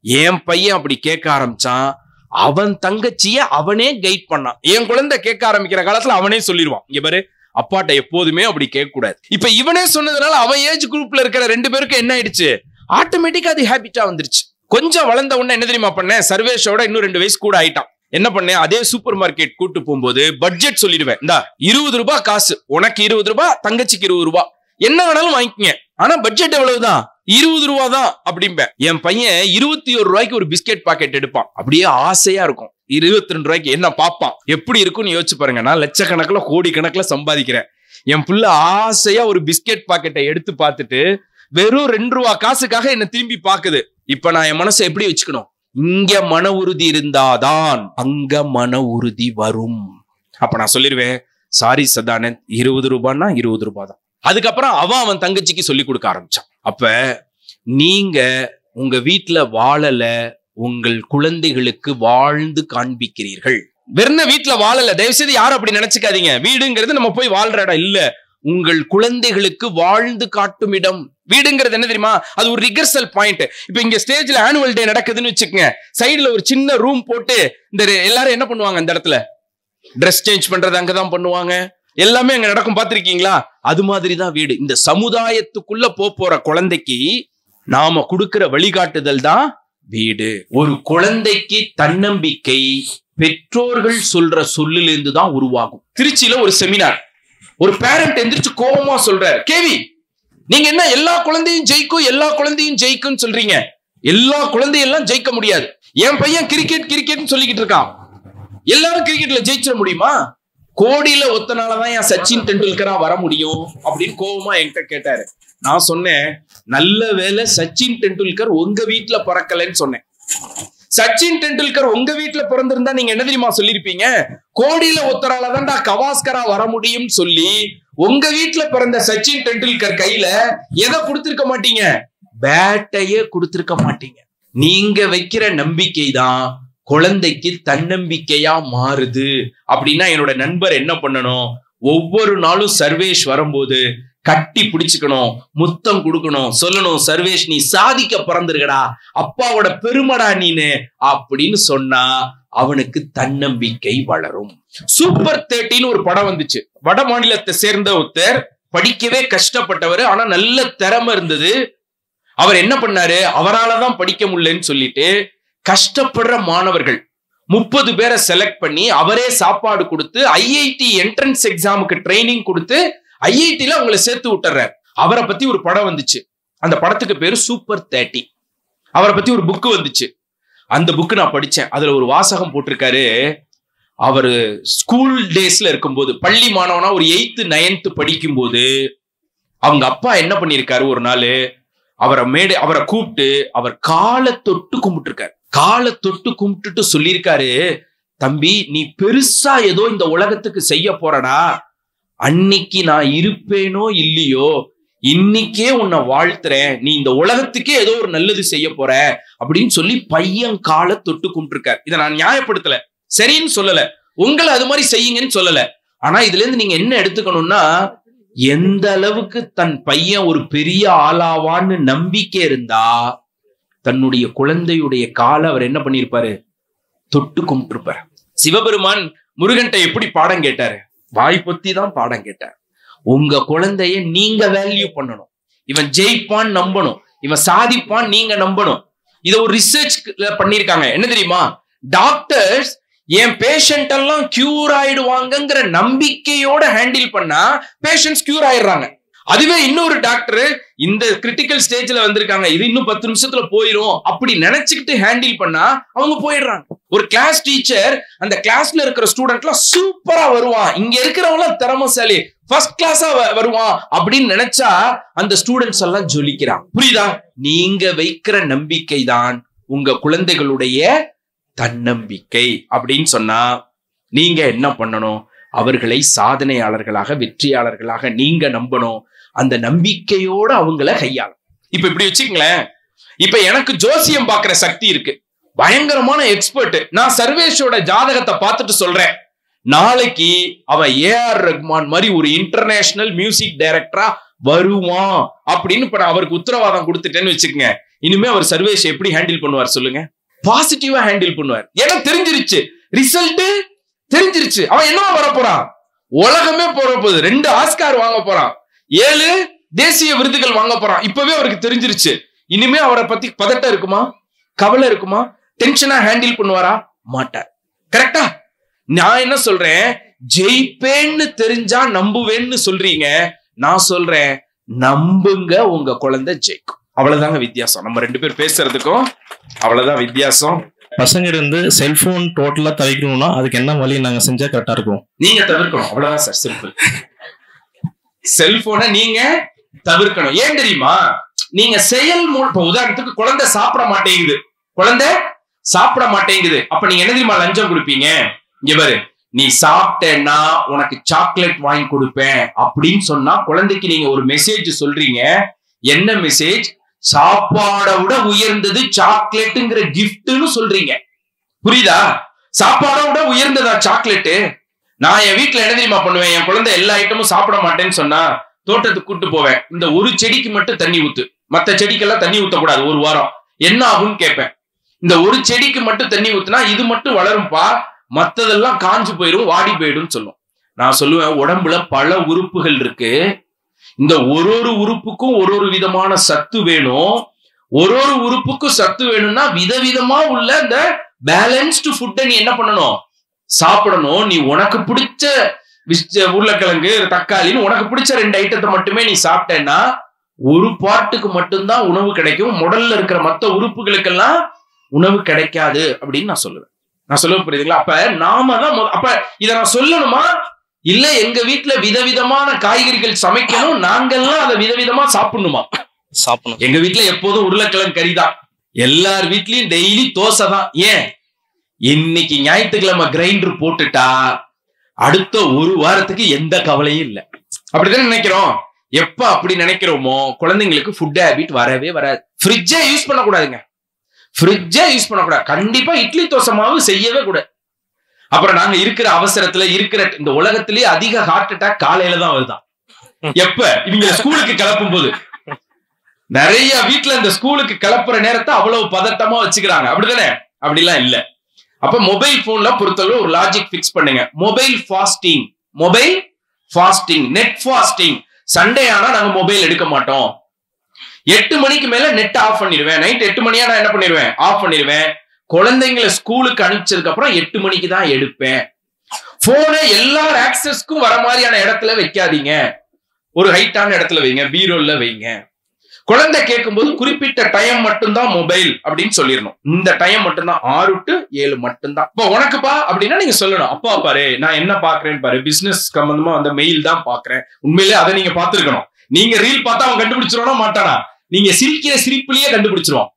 என் பையன் அப்படி கேட்க ஆரம்பிச்சான். அவன் தங்கச்சிய அவனே கைட் பண்ணான். என் குழந்தை கேட்க ஆரம்பிக்கிற காலத்துல அவனே சொல்லிடுவான், இங்க பாரு அப்பாட்ட எப்போதுமே அப்படி கேட்க கூடாது. இப்ப இவனே சொன்னதுனால அவன் ஏஜ் குரூப்ல இருக்கிற 2 பேருக்கும் என்ன ஆயிடுச்சு? ஆட்டோமேட்டிக்கா அது ஹேபிட்டா வந்துருச்சு. கொஞ்சம் வளர்ந்த உடனே என்ன தெரியுமா பண்ணேன்? சர்வேஷோட இன்னும் 2 வயசு கூட ஆயிட்டான். என்ன பண்ணேன்? அதே சூப்பர் மார்க்கெட் கூட்டு போகும்போது பட்ஜெட் சொல்லிடுவேன். இந்தா 20 ரூபாய் காசு, உனக்கு 20 ரூபாய், தங்கச்சிக்கு 20 ரூபாய், என்ன வேணாலும் வாங்கிக்கங்க. ஆனா பட்ஜெட் எவ்வளவுதான்? 20 ரூபா தான் அப்படிம்பேன். என் பையன் 21 ரூபாய்க்கு ஒரு பிஸ்கெட் பாக்கெட் எடுப்பான். அப்படியே ஆசையா இருக்கும். 22 ரூபாய்க்கு என்ன பாப்பான். எப்படி இருக்கும்னு யோசிச்சு பாருங்க. நான் லட்சக்கணக்கில் கோடி கணக்கில் சம்பாதிக்கிறேன். என் புள்ள ஆசையா ஒரு பிஸ்கெட் பாக்கெட்டை எடுத்து பார்த்துட்டு வெறும் 2 ரூபா காசுக்காக என்ன திரும்பி பாக்குது. இப்ப நான் என் மனசை எப்படி வச்சுக்கணும்? இங்க மன உறுதி இருந்தாதான் அங்க மன உறுதி வரும். அப்ப நான் சொல்லிடுவேன், சாரி சதானந்த், 20 ரூபான்னா 20 ரூபாய் தான். அதுக்கப்புறம் அவன் தங்கச்சிக்கு சொல்லி கொடுக்க ஆரம்பிச்சான். அப்ப நீங்க உங்க வீட்டுல வாழல, உங்கள் குழந்தைகளுக்கு வாழ்ந்து காண்பிக்கிறீர்கள். வெறும் வீட்டுல வாழல. தயவு செய்து யாரும் அப்படி நினைச்சுக்காதீங்க. வீடுங்கிறது நம்ம போய் வாழ்ற இடம் இல்ல. உங்கள் குழந்தைகளுக்கு வாழ்ந்து காட்டும் இடம். வீடுங்கிறது என்ன தெரியுமா? அது ஒரு ரிகர்சல் பாயிண்ட். இப்ப இங்க ஸ்டேஜ்ல ஆனுவல் டே நடக்குதுன்னு வச்சுக்கோங்க. சைடுல ஒரு சின்ன ரூம் போட்டு இந்த எல்லாரும் என்ன பண்ணுவாங்க? அந்த இடத்துல ட்ரெஸ் சேஞ்ச் பண்றது அங்கதான் பண்ணுவாங்க. எல்லாமே அங்க நடக்கும். பார்த்திருக்கீங்களா? அது மாதிரிதான் வீடு. இந்த சமுதாயத்துக்குள்ள போற குழந்தைக்கு நாம கொடுக்கிற வழிகாட்டுதல் தான் வீடு. ஒரு குழந்தைக்கு தன்னம்பிக்கை பெற்றோர்கள் சொல்ற சொல்லிலிருந்து தான் உருவாகும். திருச்சியில ஒரு செமினார், ஒரு பேரண்ட் எந்திரிச்சு கோபமா சொல்றாரு, கேவி நீங்க என்ன எல்லா குழந்தையும் ஜெயிக்கும், எல்லா குழந்தையும் ஜெயிக்கும் சொல்றீங்க. எல்லா குழந்தையெல்லாம் ஜெயிக்க முடியாது. என் பையன் கிரிக்கெட் சொல்லிக்கிட்டு இருக்கான். எல்லாரும் கிரிக்கெட்ல ஜெயிச்சிட முடியுமா? கோடியில ஒத்தனாலதான் என் சச்சின் டெண்டுல்கரா வர முடியும் அப்படின்னு கோபமா என்கிட்ட கேட்டாரு. நான் சொன்னேன், நல்ல வேலை சச்சின் டெண்டுல்கர் உங்க வீட்டுல பிறக்கலன்னு சொன்னேன். சச்சின் டெண்டுல்கர் உங்க வீட்டுல பிறந்திருந்தா நீங்க என்ன தெரியுமா சொல்லிருப்பீங்க? கோடியில ஒத்தராலதான்டா கவாஸ்கரா வர முடியும் சொல்லி உங்க வீட்டுல பிறந்த சச்சின் டெண்டுல்கர் கையில எதை கொடுத்திருக்க மாட்டீங்க? பேட்டையே கொடுத்திருக்க மாட்டீங்க. நீங்க வைக்கிற நம்பிக்கை தான் குழந்தைக்கு தன்னம்பிக்கையா மாறுது. அப்படின்னா என்னோட நண்பர் என்ன பண்ணணும்? ஒவ்வொரு நாளும் சர்வேஷ் வரும்போது கட்டி பிடிச்சுக்கணும், முத்தம் கொடுக்கணும், சொல்லணும், சர்வேஷ் நீ சாதிக்க பிறந்திருக்கடா, அப்பாவோட பெருமடா நீனு அப்படின்னு சொன்னா அவனுக்கு தன்னம்பிக்கை வளரும். சூப்பர் 30 ஒரு படம் வந்துச்சு. வட மாநிலத்தை சேர்ந்த ஒருத்தர் படிக்கவே கஷ்டப்பட்டவர், ஆனா நல்ல திறமை இருந்தது. அவர் என்ன பண்ணாரு, அவராலதான் படிக்க முடியலன்னு சொல்லிட்டு கஷ்டப்படுற மாணவர்கள் 30 பேரை செலக்ட் பண்ணி அவரே சாப்பாடு கொடுத்து ஐஐடி என்ட்ரன்ஸ் எக்ஸாமுக்கு ட்ரைனிங் கொடுத்து ஐஐடில அவங்களை சேர்த்து விட்டுறாரு. அவரை பத்தி ஒரு படம் வந்துச்சு. அந்த படத்துக்கு பேரு சூப்பர் 30. அவரை பத்தி ஒரு புக்கு வந்துச்சு. அந்த புக்கு நான் படிச்சேன். அதுல ஒரு வாசகம் போட்டிருக்காரு. அவரு ஸ்கூல் டேஸ்ல இருக்கும்போது, பள்ளி மாணவனா ஒரு 8th 9th படிக்கும் போது அவங்க அப்பா என்ன பண்ணிருக்காரு, ஒரு நாள் அவரை கூப்பிட்டு அவர் காலை தொட்டு கும்பிட்டுருக்காரு. காலை தொட்டு கும்பிட்டுட்டு சொல்லியிருக்காரு, தம்பி நீ பெருசா ஏதோ இந்த உலகத்துக்கு செய்ய போறடா, அன்னைக்கு நான் இருப்பேனோ இல்லையோ இன்னைக்கே உன்னை வாழ்த்துறேன், நீ இந்த உலகத்துக்கே ஏதோ ஒரு நல்லது செய்ய போற அப்படின்னு சொல்லி பையன் காலை தொட்டு கும்பிட்டுருக்காரு. இதை நான் நியாயப்படுத்தல, சரின்னு சொல்லல, உங்களை அது மாதிரி செய்யுங்கன்னு சொல்லல. ஆனா இதுல இருந்து நீங்க என்ன எடுத்துக்கணும்னா, எந்த அளவுக்கு தன் பையன் ஒரு பெரிய ஆளாவான்னு நம்பிக்கை இருந்தா தன்னுடைய குழந்தையுடைய காலை அவர் என்ன பண்ணிருப்பாரு, தொட்டு கும்பிட்டுருப்பாரு. சிவபெருமான் முருகன்ட்ட எப்படி பாடம் கேட்டாரு, வாய் பொத்தி தான் பாடம் கேட்டார். உங்க குழந்தைய நீங்க வேல்யூ பண்ணணும், இவன் ஜெயிப்பான் நம்பணும், இவன் சாதிப்பான் நீங்க நம்பணும். இத ஒரு ரிசர்ச் பண்ணிருக்காங்க. என்ன தெரியுமா, டாக்டர்ஸ் என் பேஷண்ட் எல்லாம் கியூர் ஆயிடுவாங்கங்கிற நம்பிக்கையோட ஹேண்டில் பண்ணா பேஷண்ட்ஸ் கியூர் ஆயிடுறாங்க. அதுவே இன்னொரு டாக்டர் இந்த கிரிட்டிக்கல் ஸ்டேஜ்ல வந்திருக்காங்க, இது இன்னும் 10 நிமிஷத்துல போயிடும் அப்படி நினைச்சுக்கிட்டு ஹேண்டில் பண்ணா அவங்க போயிடுறாங்க. ஒரு கிளாஸ் டீச்சர் அந்த கிளாஸ்ல இருக்கிற ஸ்டூடெண்ட் எல்லாம் சூப்பரா வருவான், இங்க இருக்கிறவங்க திறமைசாலி ஃபர்ஸ்ட் கிளாஸா வருவான் அப்படின்னு நினைச்சா அந்த ஸ்டூடெண்ட்ஸ் எல்லாம் ஜொலிக்கிறான். புரியுதா? நீங்க வைக்கிற நம்பிக்கை தான் உங்க குழந்தைகளுடைய தன்னம்பிக்கை. அப்படின்னு சொன்னா நீங்க என்ன பண்ணணும், அவர்களை சாதனையாளர்களாக வெற்றியாளர்களாக நீங்க நம்பணும். அந்த நம்பிக்கையோட அவங்கள கையாளும். இப்ப இப்படி வச்சுக்கங்களேன், இப்ப எனக்கு ஜோசியம் பாக்குற சக்தி இருக்கு, பயங்கரமான எக்ஸ்பர்ட். நான் சர்வேஷோட ஜாதகத்தை பார்த்துட்டு சொல்றேன், நாளைக்கு அவன் ஏஆர் ரஹ்மான் மாதிரி ஒரு இன்டர்நேஷனல் மியூசிக் டைரக்டரா வருவான் அப்படின்னு இப்ப நான் அவருக்கு உத்தரவாதம் கொடுத்துட்டேன்னு வச்சுக்கோங்க. இனிமே அவர் சர்வேஷ் எப்படி ஹேண்டில் பண்ணுவார் சொல்லுங்க? பாசிட்டிவா ஹேண்டில் பண்ணுவார். ஏன்னா தெரிஞ்சிருச்சு, ரிசல்ட் தெரிஞ்சிருச்சு. அவன் என்னவா வர போறான், உலகமே போற போகுது, 2 ஆஸ்கார் வாங்க போறான், 7 தேசிய விருதுகள் வாங்க போறான். இப்பவே அவருக்கு தெரிஞ்சிருச்சு. இனிமே அவரை பத்தி பதட்டம் இருக்குமா, கவலை இருக்குமா, டென்ஷனா ஹேண்டில் பண்ணுவாரா? மாட்டார். கரெக்டா? நான் என்ன சொல்றேன், ஜெயிப்பேன்னு தெரிஞ்சா நம்புவேன்னு சொல்றீங்க, நான் சொல்றேன் நம்புங்க, உங்க குழந்தை ஜெயிக்கும். அவ்வளவுதாங்க வித்தியாசம். நம்ம 2 பேர் பேசுறதுக்கும் அவ்வளவுதான் வித்தியாசம். பசங்க இருந்து செல்போன் டோட்டலா தவிர்க்கணும்னா அதுக்கு என்ன வழி நாங்க செஞ்சா கரெக்டா இருக்கும்? நீங்க தவிர்க்கணும், அவ்வளவுதான் சார், சிம்பிள். செல்போனை நீங்க தவிர்க்கணும். ஏன் தெரியுமா, நீங்க செயல் மூலம், உதாரணத்துக்கு குழந்தை சாப்பிட மாட்டேங்குது, அப்ப நீங்க என்ன தெரியுமா லஞ்சம் கொடுப்பீங்க? இங்க பாரு, நீ சாப்பிட்டேன்னா உனக்கு சாக்லேட் வாங்கி கொடுப்பேன் அப்படின்னு சொன்னா குழந்தைக்கு நீங்க ஒரு மெசேஜ் சொல்றீங்க. என்ன மெசேஜ்? சாப்பாடை விட உயர்ந்தது சாக்லேட்டுங்கிற கிஃப்ட்னு சொல்றீங்க. புரியுதா? சாப்பாடை விட உயர்ந்ததா சாக்லேட்டு? நான் என் வீட்டுல என்ன தெரியுமா பண்ணுவேன், என் குழந்தை எல்லா ஐட்டமும் சாப்பிட மாட்டேன்னு சொன்னா தோட்டத்துக்கு கூட்டு போவேன். இந்த ஒரு செடிக்கு மட்டும் தண்ணி ஊத்து, மத்த செடிக்கெல்லாம் தண்ணி ஊத்தக்கூடாது, 1 வாரம். என்ன ஆகும்னு கேட்பேன். இந்த ஒரு செடிக்கு மட்டும் தண்ணி ஊத்துனா இது மட்டும் வளரும்பா, மத்ததெல்லாம் காஞ்சு போயிடும், வாடி போயிடும் சொல்லும். நான் சொல்லுவேன், உடம்புல பல உறுப்புகள் இருக்கு, இந்த ஒரு உறுப்புக்கும் ஒரு விதமான சத்து வேணும். ஒரு உறுப்புக்கும் சத்து வேணும்னா விதவிதமா உள்ள இந்த பேலன்ஸ்டு ஃபுட்டை நீ என்ன பண்ணணும், சாப்பிடணும். நீ உனக்கு பிடிச்ச உருளைக்கிழங்கு தக்காளின்னு உனக்கு பிடிச்ச 2 ஐட்டத்தை மட்டுமே நீ சாப்பிட்டேன்னா ஒரு பாட்டுக்கு மட்டும்தான் உணவு கிடைக்கும், உடல்ல இருக்கிற மற்ற உறுப்புகளுக்கெல்லாம் உணவு கிடைக்காது அப்படின்னு நான் சொல்லுவேன். புரியுதுங்களா? அப்ப நாம தான் அப்ப இத நான் சொல்லணுமா, இல்ல எங்க வீட்டுல விதவிதமான காய்கறிகள் சமைக்கணும், நாங்கெல்லாம் அதை விதவிதமா சாப்பிடணுமா? சாப்பிடணும். எங்க வீட்டுல எப்போதும் உருளைக்கிழங்கு கறி தான், எல்லார் வீட்லயும் டெய்லி தோசை தான். ஏன்? இன்னைக்கு ஞாயிற்றுக்கிழமை கிரைண்டர் போட்டுட்டா அடுத்த 1 வாரத்துக்கு எந்த கவலையும் இல்லை. அப்படித்தானே நினைக்கிறோம். எப்ப அப்படி நினைக்கிறோமோ குழந்தைங்களுக்கு ஃபுட் ஹேபிட் வரவே வராது. ஃப்ரிட்ஜே யூஸ் பண்ணக்கூடாதுங்க, ஃப்ரிட்ஜே யூஸ் பண்ணக்கூடாது. கண்டிப்பா இட்லி தோசை மாவு செய்யவே கூடாது. அப்புறம் நாங்க இருக்கிற அவசரத்துல இருக்கிற இந்த உலகத்திலேயே அதிக ஹார்ட் அட்டாக் காலையில தான் வருதான். எப்ப இவங்க ஸ்கூலுக்கு கிளப்பும் போது நிறைய வீட்டுல இந்த ஸ்கூலுக்கு கிளப்புற நேரத்தை அவ்வளவு பதட்டமா வச்சுக்கிறாங்க. அப்படிதானே? அப்படிலாம் இல்ல. அப்ப மொபைல் போன்ல பொறுத்தவரை ஒரு லாஜிக் பிக்ஸ் பண்ணுங்க. Mobile fasting, net fasting, Sunday ஆனா நாங்க மொபைல் எடுக்க மாட்டோம். 8 மணிக்கு மேல நெட் ஆஃப் பண்ணிடுவேன். நைட் 8 மணியா நான் என்ன பண்ணிடுவேன், ஆஃப் பண்ணிடுவேன். குழந்தைங்களை ஸ்கூலுக்கு அனுப்பிச்சதுக்கு அப்புறம் 8 மணிக்கு தான் எடுப்பேன். போனை எல்லா ஆக்சஸ்க்கும் வர மாதிரியான இடத்துல வைக்காதீங்க, ஒரு ஹைட்டான இடத்துல வைங்க, பீரோல்ல வைங்க. குழந்தை கேட்கும்போது குறிப்பிட்ட டைம் மட்டும்தான் மொபைல் அப்படின்னு சொல்லிடணும். இந்த டைம் மட்டும்தான் 6 to 7 மட்டும்தான். இப்போ உனக்குப்பா அப்படின்னா நீங்க சொல்லணும், அப்பா பாரு நான் என்ன பாக்குறேன்னு பாரு, பிசினஸ் சம்பந்தமா அந்த மெயில் தான் பாக்குறேன். உண்மையிலே அதை நீங்க பாத்துருக்கணும். நீங்க ரீல் பார்த்தா அவன் கண்டுபிடிச்சிருவானா மாட்டானா, நீங்க சிரிக்கிற சிரிப்புலயே கண்டுபிடிச்சிருவான்.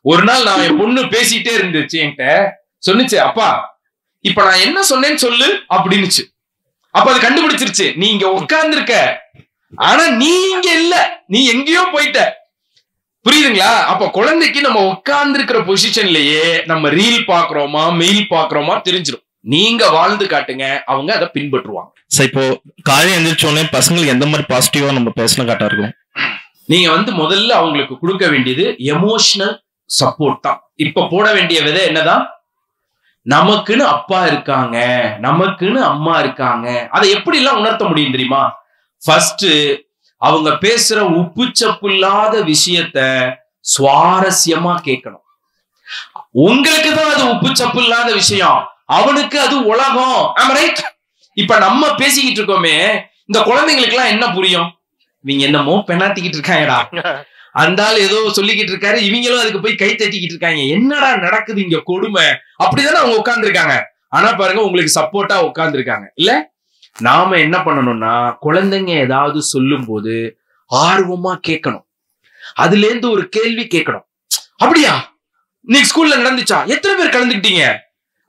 ஒரு நாள் நான் என் பொண்ணு பேசிட்டே இருந்துச்சு, என்கிட்ட சொன்னிச்சு, அப்பா இப்ப நான் என்ன சொன்னேன்னு சொல்லு அப்படின்னுச்சு. அப்ப அது கண்டுபிடிச்சிருச்சு, நீ இங்க உட்கார்ந்து இருக்க, ஆனா நீங்க இல்ல, நீ எங்கேயோ போயிட்ட. புரியுதுங்களா? அப்ப குழந்தைக்கு நம்ம உட்கார்ந்து இருக்கிற பொசிஷன்லயே நம்ம ரீல் பாக்குறோமா மெயில் பாக்குறோமா தெரிஞ்சிடும். நீங்க வாழ்ந்து காட்டுங்க, அவங்க அதை பின்பற்றுவாங்க. இப்போ காலையில் எந்திரிச்சோடனே பசங்களுக்கு எந்த மாதிரி பாசிட்டிவா நம்ம பேசினா கரெக்டா இருக்கும்? நீங்க முதல்ல அவங்களுக்கு கொடுக்க வேண்டியது எமோஷனல் சப்போர்ட் தான். இப்ப போட வேண்டிய விதை என்னதான், நமக்குன்னு அப்பா இருக்காங்க, நமக்குன்னு அம்மா இருக்காங்க. அதை எப்படி எல்லாம் உணர்த்த முடியும் தெரியுமா? ஃபர்ஸ்ட் அவங்க பேசுற உப்பு சப்பு இல்லாத விஷயத்த சுவாரஸ்யமா கேட்கணும். உங்களுக்கு தான் அது உப்பு சப்பு இல்லாத விஷயம், அவனுக்கு அது உலகம். ரைட்? இப்ப நம்ம பேசிக்கிட்டு இருக்கோமே, இந்த குழந்தைங்களுக்கு எல்லாம் என்ன புரியும்? இவங்க என்னமோ பெண்ணாத்திக்கிட்டு இருக்காங்கடா, அந்த ஆள் ஏதோ சொல்லிக்கிட்டு இருக்காரு, இவங்களும் அதுக்கு போய் கை தட்டிக்கிட்டு இருக்காங்க, என்னடா நடக்குது இங்க கொடுமை, அப்படிதானே அவங்க உட்கார்ந்து இருக்காங்க. ஆனா பாருங்க, உங்களுக்கு சப்போர்ட்டா உட்கார்ந்து இருக்காங்க. இல்ல, நாம என்ன பண்ணணும்னா, குழந்தைங்க ஏதாவது சொல்லும் போது ஆர்வமா கேட்கணும். அதுல இருந்து ஒரு கேள்வி கேட்கணும். அப்படியா, இன்னைக்கு ஸ்கூல்ல நடந்துச்சா, எத்தனை பேர் கலந்துக்கிட்டீங்க,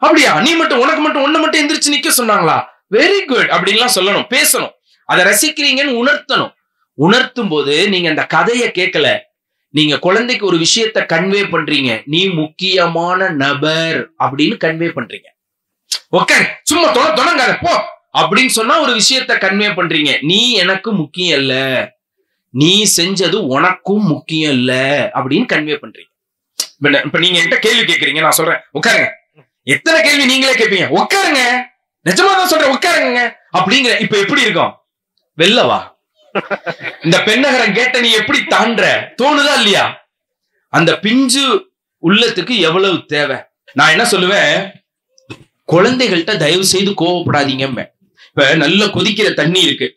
அப்படியா, நீ மட்டும் உனக்கு மட்டும் ஒண்ணு மட்டும் எந்திரிச்சு நிக்க சொன்னாங்களா, வெரி குட் அப்படின்லாம் சொல்லணும், பேசணும். அதை ரசிக்கிறீங்கன்னு உணர்த்தணும். உணர்த்தும் போது நீங்க அந்த கதையை கேட்கல, நீங்க குழந்தைக்கு ஒரு விஷயத்த கன்வே பண்றீங்க, நீ முக்கியமான நபர் அப்படின்னு கன்வே பண்றீங்க. ஓகே, சும்மா தொடங்காத போ அப்படின்னு சொன்னா ஒரு விஷயத்த கன்வே பண்றீங்க, நீ எனக்கு முக்கியம் இல்ல, நீ செஞ்சது உனக்கும் முக்கியம் இல்ல அப்படின்னு கன்வே பண்றீங்க. இப்ப நீங்க என்கிட்ட கேள்வி கேட்கறீங்க, நான் சொல்றேன் உட்காருங்க. எத்தனை கேள்வி நீங்களே கேட்பீங்க, உட்காருங்க, நிஜமா தான் சொல்றேன் உட்காருங்க அப்படிங்கிற. இப்ப எப்படி இருக்கும், வெள்ளவா இந்த பெண்ணகரம் கேட்ட நீ எப்படி தாண்ட தோணுதா இல்லையா? அந்த பிஞ்சு உள்ளத்துக்கு எவ்வளவு தேவை. நான் என்ன சொல்லுவேன், குழந்தைகள்கிட்ட தயவு செய்து கோவப்படாதீங்க. இப்ப நல்ல கொதிக்கிற தண்ணி இருக்கு,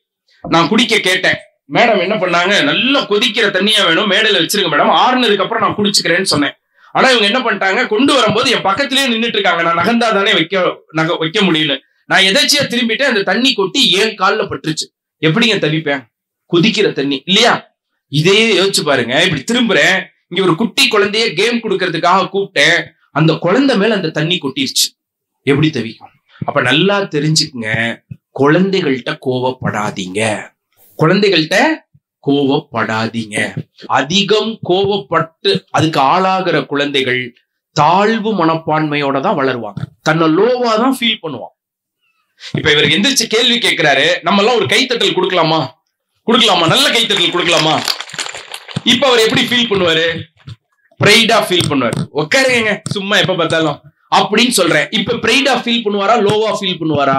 நான் குடிக்க கேட்டேன், மேடம் என்ன பண்ணாங்க, நல்ல கொதிக்கிற தண்ணியா வேணும், மேடையில வச்சிருக்க மேடம், ஆறுனதுக்கு அப்புறம் நான் குடிச்சுக்கிறேன்னு சொன்னேன். ஆனா இவங்க என்ன பண்ணிட்டாங்க, கொண்டு வரும்போது என் பக்கத்திலேயே நின்றுட்டு இருக்காங்க, நான் நகர்ந்தா தானே வைக்க முடியும்னு. நான் எதாச்சியா திரும்பிட்டு அந்த தண்ணி கொட்டி ஏன் காலில் பட்டுருச்சு. எப்படிங்க தவிப்பேன், கொதிக்கிற தண்ணி இல்லையா? இதையே யோசிச்சு பாருங்க. இப்படி திரும்புறேன், இங்க ஒரு குட்டி குழந்தைய கேம் கொடுக்கறதுக்காக கூப்பிட்டேன், அந்த குழந்தை மேல அந்த தண்ணி கொட்டிருச்சு, எப்படி தவிக்கும்? அப்ப நல்லா தெரிஞ்சுக்குங்க, குழந்தைகள்கிட்ட கோவப்படாதீங்க, குழந்தைகள்கிட்ட கோவப்படாதீங்க. அதிகம் கோவப்பட்டு அதுக்கு ஆளாகிற குழந்தைகள் தாழ்வு மனப்பான்மையோட தான் வளருவாங்க, தன்னை லோவா தான் ஃபீல் பண்ணுவான். இப்ப இவருக்கு எந்திரிச்சு கேள்வி கேட்கிறாரு, நம்ம எல்லாம் ஒரு கைத்தட்டல் கொடுக்கலாமா, நல்ல கைத்தட்டல் கொடுக்கலாமா? இப்ப அவர் எப்படி ஃபீல் பண்ணுவாரு, பிரைடா ஃபீல் பண்ணுவாரு. உட்காருங்க சும்மா எப்ப பார்த்தாலும் அப்படின்னு சொல்றேன். இப்ப பிரைடா ஃபீல் பண்ணுவாரா, லோவா ஃபீல் பண்ணுவாரா?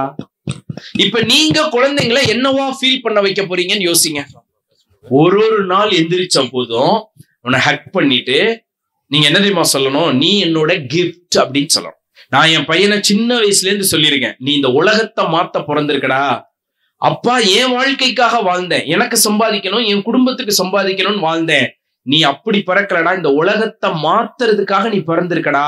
இப்ப நீங்க குழந்தைங்களை என்னவா ஃபீல் பண்ண வைக்க போறீங்கன்னு யோசிங்க. ஒரு நாள் எந்திரிச்ச போதும் உன்னை ஹக் பண்ணிட்டு நீங்க என்ன தெரியுமா சொல்லணும், நீ என்னோட கிஃப்ட் அப்படின்னு சொல்லணும். நான் என் பையனை சின்ன வயசுல இருந்து சொல்லியிருக்கேன், நீ இந்த உலகத்தை மாத்த பிறந்திருக்கடா, அப்பா என் வாழ்க்கைக்காக வாழ்ந்தேன், எனக்கு சம்பாதிக்கணும், என் குடும்பத்துக்கு சம்பாதிக்கணும்னு வாழ்ந்தேன், நீ அப்படி பிறக்கலடா, இந்த உலகத்தை மாத்துறதுக்காக நீ பிறந்திருக்கடா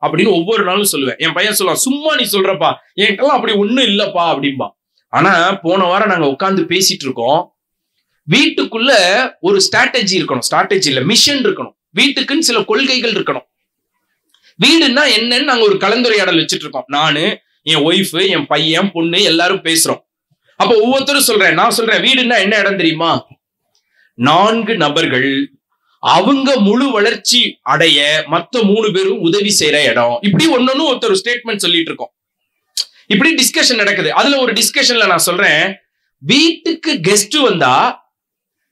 அப்படின்னு ஒவ்வொரு நாளும் சொல்லுவேன். என் பையன் சொல்லுவான், சும்மா நீ சொல்றப்பா, என்கிட்டலாம் அப்படி ஒண்ணும் இல்லப்பா அப்படின்பா. ஆனா போன வாரம் நாங்க உட்காந்து பேசிட்டு இருக்கோம், வீட்டுக்குள்ள ஒரு ஸ்ட்ராட்டஜி இருக்கணும், ஸ்ட்ராட்டஜி இல்ல மிஷன் இருக்கணும், வீட்டுக்குன்னு சில கொள்கைகள் இருக்கணும். வீடுன்னா என்னன்னு நாங்க ஒரு கலந்துரையாடல் வச்சுட்டு இருக்கோம், நானு, என் ஒய்ஃப், என் பையன், பொண்ணு எல்லாரும் பேசுறோம். அப்ப ஒவ்வொருத்தரும் சொல்றேன், நான் சொல்றேன், வீடுன்னா என்ன இடம் தெரியுமா, 4 நபர்கள் அவங்க முழு வளர்ச்சி அடைய மத்த 3 பேரும் உதவி செய்யற இடம். இப்படி ஒன்னொன்னு ஒருத்தர் ஸ்டேட்மெண்ட் சொல்லிட்டு இருக்கோம், இப்படி டிஸ்கஷன் நடக்குது. அதுல ஒரு டிஸ்கஷன்ல நான் சொல்றேன், வீட்டுக்கு கெஸ்ட் வந்தா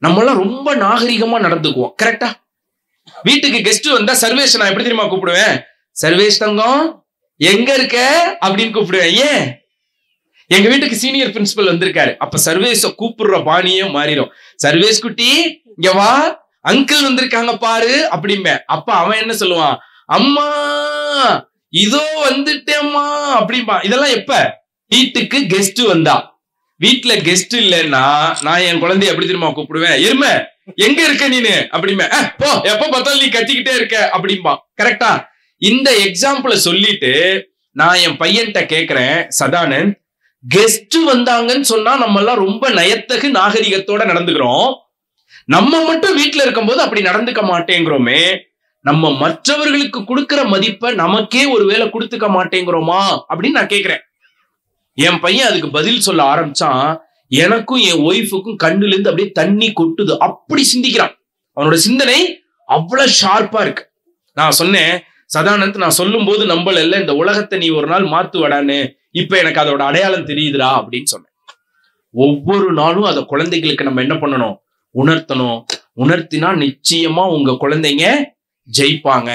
நம்ம எல்லாம் ரொம்ப நாகரிகமா நடந்துக்குவோம், கரெக்டா? வீட்டுக்கு கெஸ்ட் வந்தா சர்வேஷ் நான் எப்படி தெரியுமா கூப்பிடுவேன், சர்வேஷ் தங்கம் எங்க இருக்க அப்படின்னு கூப்பிடுவேன். ஏன் எங்க வீட்டுக்கு சீனியர் பிரின்சிபல் வந்திருக்காரு. அப்ப சர்வேஸ கூப்பிடுற பாணியே மாறிடும். சர்வேஸ் குட்டி இங்க வா, அங்கிள் வந்திருக்காங்க பாரு அப்படிமே. அப்ப அவன் என்ன சொல்லுவான், அம்மா இதோ வந்துட்டேம்மா அப்படிம்பா. இதெல்லாம் எப்ப வீட்டுக்கு கெஸ்ட் வந்தா. வீட்டுல கெஸ்ட் இல்லைன்னா நான் என் குழந்தைய எப்படி தெரியுமா கூப்பிடுவேன், எருமை எங்க இருக்க நீனு அப்படிமே. போ, எப்ப பார்த்தாலும் நீ கத்திக்கிட்டே இருக்க அப்படிம்பா. கரெக்டா? இந்த எக்ஸாம்பிள சொல்லிட்டு நான் என் பையன்கிட்ட கேக்குறேன், சதானந்த் கெஸ்ட் வந்தாங்கன்னு சொன்னா நம்ம எல்லாம் ரொம்ப நயத்தகு நாகரிகத்தோட நடந்துக்கிறோம், நம்ம மட்டும் வீட்டுல இருக்கும்போது அப்படி நடந்துக்க மாட்டேங்கிறோமே, நம்ம மற்றவர்களுக்கு கொடுக்கிற மதிப்பை நமக்கே ஒருவேளை கொடுத்துக்க மாட்டேங்கிறோமா அப்படின்னு நான் கேக்குறேன். என் பையன் அதுக்கு பதில் சொல்ல ஆரம்பிச்சான். எனக்கும் என் ஒய்ஃபுக்கும் கண்ணுல இருந்து அப்படியே தண்ணி கொட்டுது. அப்படி சிந்திக்கிறான். அவனோட சிந்தனை அவ்வளவு ஷார்ப்பா இருக்கு. நான் சொன்னேன், சதானந்த் நான் சொல்லும் போது நம்பல, இந்த உலகத்தை நீ ஒரு நாள் மாத்துவடான்னு, இப்ப எனக்கு அதோட அடையாளம் தெரியுதுடா அப்படின்னு சொன்னேன். ஒவ்வொரு நாளும் அதை குழந்தைகளுக்கு நம்ம என்ன பண்ணணும், உணர்த்தணும். உணர்த்தினா நிச்சயமா உங்க குழந்தைங்க ஜெயிப்பாங்க,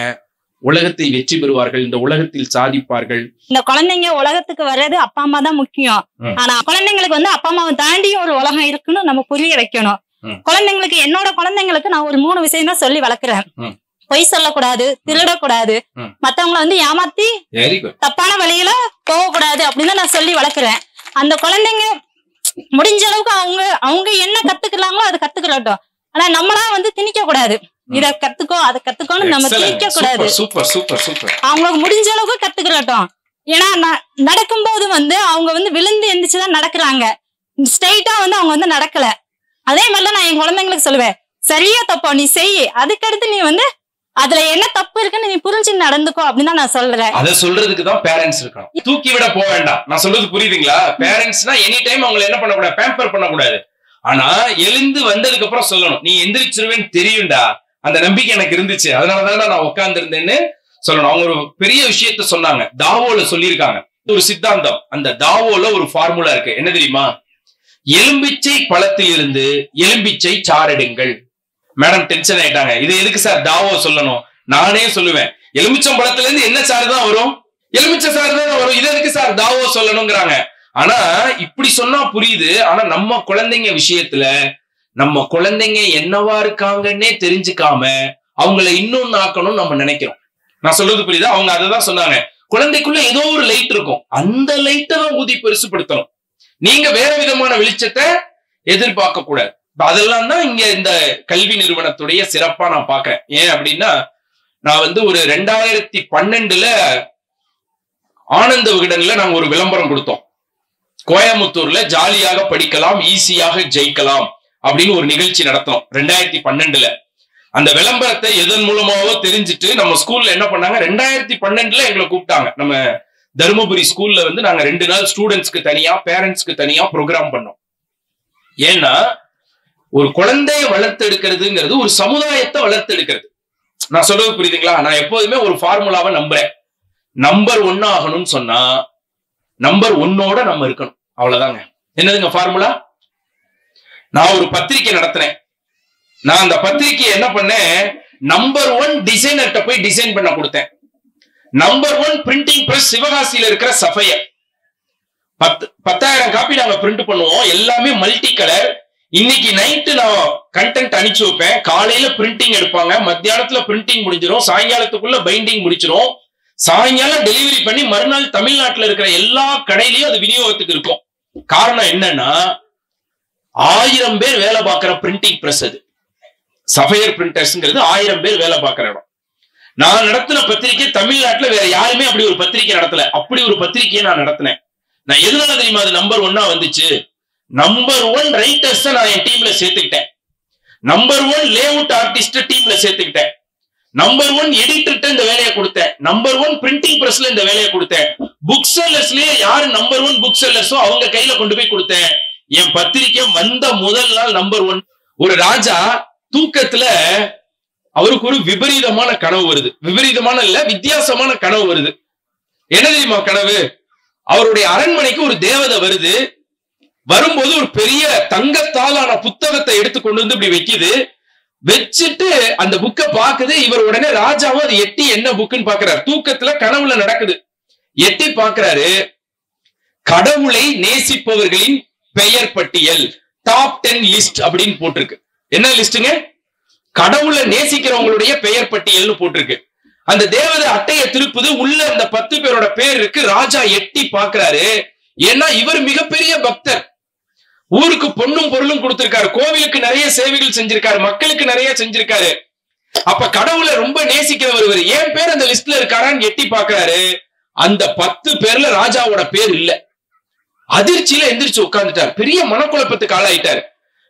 உலகத்தை வெற்றி பெறுவார்கள், இந்த உலகத்தில் சாதிப்பார்கள். இந்த குழந்தைங்க உலகத்துக்கு வர்றது அப்பா அம்மா தான் முக்கியம். ஆனா குழந்தைங்களுக்கு வந்து அப்பா அம்மாவை தாண்டி ஒரு உலகம் இருக்குன்னு நம்ம புரிய வைக்கணும். குழந்தைங்களுக்கு, என்னோட குழந்தைங்களுக்கு நான் ஒரு 3 விஷயம் தான் சொல்லி வளர்க்குறேன். பொய் சொல்லக்கூடாது, திருடக்கூடாது, மத்தவங்களை வந்து ஏமாத்தி தப்பான வழியில போகக்கூடாது அப்படின்னு நான் சொல்லி வளர்க்குறேன். அந்த குழந்தைங்க முடிஞ்ச அளவுக்கு அவங்க என்ன கத்துக்கலாங்களோ அதை கத்துக்கலட்டும். ஆனா நம்மளா வந்து திணிக்க கூடாது, இத கத்துக்கோ அதை கத்துக்கோன்னு நம்ம திணிக்க கூடாது. அவங்களுக்கு முடிஞ்ச அளவுக்கு கத்துக்கலட்டும். ஏன்னா நடக்கும்போது வந்து அவங்க வந்து விழுந்து எந்திரிச்சுதான் நடக்கிறாங்க, ஸ்ட்ரைட்டா வந்து அவங்க வந்து நடக்கல. அதே மாதிரிலாம் நான் என் குழந்தைங்களுக்கு சொல்லுவேன், சரியா தப்போ நீ செய், அதுக்கடுத்து நீ வந்து அதுல என்ன தப்பு இருக்குன்னு நீ புரிஞ்சு நடந்துக்கோ அப்படின்னு நான் சொல்றேன். அதை சொல்றதுக்கு தான் பேரண்ட்ஸ் இருக்கணும். தூக்கி விட போக வேண்டாம். நான் சொல்றது புரியுதுங்களா? பேரண்ட்ஸ்னா எனி டைம் அவங்களை என்ன பண்ணக்கூடாது, பேம்பர் பண்ணக்கூடாது. ஆனா எழுந்து வந்ததுக்கு அப்புறம் சொல்லணும், நீ எந்திரிச்சிருவேன்னு தெரியும்டா, அந்த நம்பிக்கை எனக்கு இருந்துச்சு, அதனாலதான் நான் உட்கார்ந்து இருந்தேன்னு சொல்லணும். அவங்க ஒரு பெரிய விஷயத்த சொன்னாங்க, தாவோல சொல்லியிருக்காங்க ஒரு சித்தாந்தம். அந்த தாவோல ஒரு ஃபார்முலா இருக்கு, என்ன தெரியுமா? எலும்பிச்சை பழத்தில் இருந்து எலும்பிச்சை சாரெடுங்கள். மேடம் டென்ஷன் ஆயிட்டாங்க, இது எதுக்கு சார் தாவோ சொல்லணும்? நானே சொல்லுவேன், எலுமிச்சம் பழத்துல இருந்து என்ன சாறு தான் வரும், எலுமிச்சை சாறு தான் வரும், இது எதுக்கு சார் தாவோ சொல்லணுங்கிறாங்க. ஆனா இப்படி சொன்னா புரியுது. ஆனா நம்ம குழந்தைங்க விஷயத்துல நம்ம குழந்தைங்க என்னவா இருக்காங்கன்னே தெரிஞ்சுக்காம அவங்கள இன்னொன்னு ஆக்கணும்னு நம்ம நினைக்கிறோம். நான் சொல்றது புரியுதா? அவங்க அததான் சொன்னாங்க, குழந்தைக்குள்ள ஏதோ ஒரு லைட் இருக்கும், அந்த லைட்டை தான் ஊதி பெருசுப்படுத்தணும், நீங்க வேற விதமான வெளிச்சத்தை எதிர்பார்க்க கூடாது. அதெல்லாம் தான் இங்க இந்த கல்வி நிறுவனத்துடைய சிறப்பா நான் பாக்குறேன். ஏன் அப்படின்னா, நான் வந்து ஒரு 2012 ஆனந்த விகடன்ல நாங்க ஒரு விளம்பரம் கொடுத்தோம். கோயம்புத்தூர்ல ஜாலியாக படிக்கலாம், ஈஸியாக ஜெயிக்கலாம் அப்படின்னு ஒரு நிகழ்ச்சி நடத்தோம் 2012. அந்த விளம்பரத்தை எதன் மூலமாவோ தெரிஞ்சுட்டு நம்ம ஸ்கூல்ல என்ன பண்ணாங்க, 2012 எங்களை கூப்பிட்டாங்க. நம்ம தருமபுரி ஸ்கூல்ல வந்து நாங்க 2 நாள் ஸ்டூடெண்ட்ஸ்க்கு தனியா, பேரண்ட்ஸ்க்கு தனியா ப்ரோக்ராம் பண்ணோம். ஏன்னா ஒரு குழந்தைய வளர்த்தெடுக்கிறதுங்கிறது ஒரு சமுதாயத்தை வளர்த்தெடுக்கிறது. நான் சொல்றது புரியுதுங்களா? நான் எப்போதுமே ஒரு ஃபார்முலாவை நம்புறேன். நம்பர் 1 ஆகணும்னு சொன்னா நம்பர் 1ஓட நம்ம இருக்கணும், அவ்வளவுதாங்க. என்னதுங்க ஃபார்முலா? நான் ஒரு பத்திரிகை நடத்தினேன். நான் அந்த பத்திரிகையை என்ன பண்ணேன், நம்பர் 1 டிசைனர்கிட்ட போய் டிசைன் பண்ண கொடுத்தேன். நம்பர் 1 பிரிண்டிங் பிரஸ் சிவகாசியில இருக்கிற சஃபையர். 10,000 காப்பி நாங்க பிரிண்ட் பண்ணுவோம், எல்லாமே மல்டி கலர். இன்னைக்கு நைட்டு நான் கண்டென்ட் அனுப்பிச்சு வைப்பேன், காலையில பிரிண்டிங் எடுப்பாங்க, மத்தியானத்துல பிரிண்டிங் முடிஞ்சிடும், சாயங்காலத்துக்குள்ள பைண்டிங் முடிச்சிடும், சாயங்காலம் டெலிவரி பண்ணி மறுநாள் தமிழ்நாட்டுல இருக்கிற எல்லா கடையிலயும் அது விநியோகத்துக்கு இருக்கும். காரணம் என்னன்னா, 1000 பேர் வேலை பார்க்கிற பிரிண்டிங் பிரஸ் அது. சஃபையர் பிரிண்டர்ஸ்ங்கிறது 1000 பேர் வேலை பார்க்கிற இடம். நான் நடத்தின பத்திரிகை தமிழ்நாட்டுல வேற யாருமே அப்படி ஒரு பத்திரிகை நடத்தல. அப்படி ஒரு பத்திரிகையை நான் நடத்தினேன். நான் எதனால தெரியுமா அது நம்பர் 1 வந்துச்சு? நம்பர் 1 ரைட்டர்ஸ் நான் என் டீம்ல சேர்த்துக்கிட்டேன், நம்பர் 1 லேஅவுட் ஆர்டிஸ்ட் டீம்ல சேர்த்துக்கிட்டேன், நம்பர் 1 எடிட்டர்ட்ட இந்த வேலையை கொடுத்தேன், நம்பர் 1 பிரிண்டிங் பிரஸ்ல இந்த வேலையை கொடுத்தேன், புக் செல்லர்ஸ்லயே யாரு நம்பர் 1 புக் செல்லர்ஸோ அவங்க கையில கொண்டு போய் கொடுத்தேன். என் பத்திரிக்கை வந்த முதல் நாள் நம்பர் 1. ஒரு ராஜா தூக்கத்துல அவருக்கு ஒரு விபரீதமான கனவு வருது. விபரீதமான இல்ல, வித்தியாசமான கனவு வருது. என்ன தெரியுமா கனவு? அவருடைய அரண்மனைக்கு ஒரு தேவதை வருது. வரும்போது ஒரு பெரிய தங்கத்தாலான புத்தகத்தை எடுத்து கொண்டு வந்து இப்படி வைக்குது. வச்சுட்டு அந்த புக்கை பாக்குது. இவர் உடனே ராஜாவும் அது எட்டி என்ன புக்குன்னு பாக்குறாரு. தூக்கத்துல கனவுல நடக்குது. எட்டி பாக்குறாரு. கடவுளை நேசிப்பவர்களின் பெயர் பட்டியல் டாப் 10 லிஸ்ட் அப்படின்னு போட்டிருக்கு. என்ன லிஸ்டுங்க? கடவுளை நேசிக்கிறவங்களுடைய பெயர் பட்டியல்னு போட்டிருக்கு. அந்த தேவதை அட்டையை திருப்புது, உள்ள அந்த 10 பேரோட பேர் இருக்கு. ராஜா எட்டி பாக்குறாரு. ஏன்னா இவர் மிகப்பெரிய பக்தர், ஊருக்கு பொண்ணும் பொருளும் கொடுத்திருக்காரு, கோவிலுக்கு நிறைய சேவைகள் செஞ்சிருக்காரு, மக்களுக்கு நிறைய செஞ்சிருக்காரு. அப்ப கடவுளை ரொம்ப நேசிக்கிறவர் இவர். ஏன் பேர் அந்த லிஸ்ட்ல இருக்காரான்னு எட்டி பாக்குறாரு. அந்த 10 பேர்ல ராஜாவோட பேர் இல்ல. அதிர்ச்சியில எந்திரிச்சு உட்கார்ந்துட்டார். பெரிய மனக்குழப்பத்துக்கு ஆளாயிட்டார்.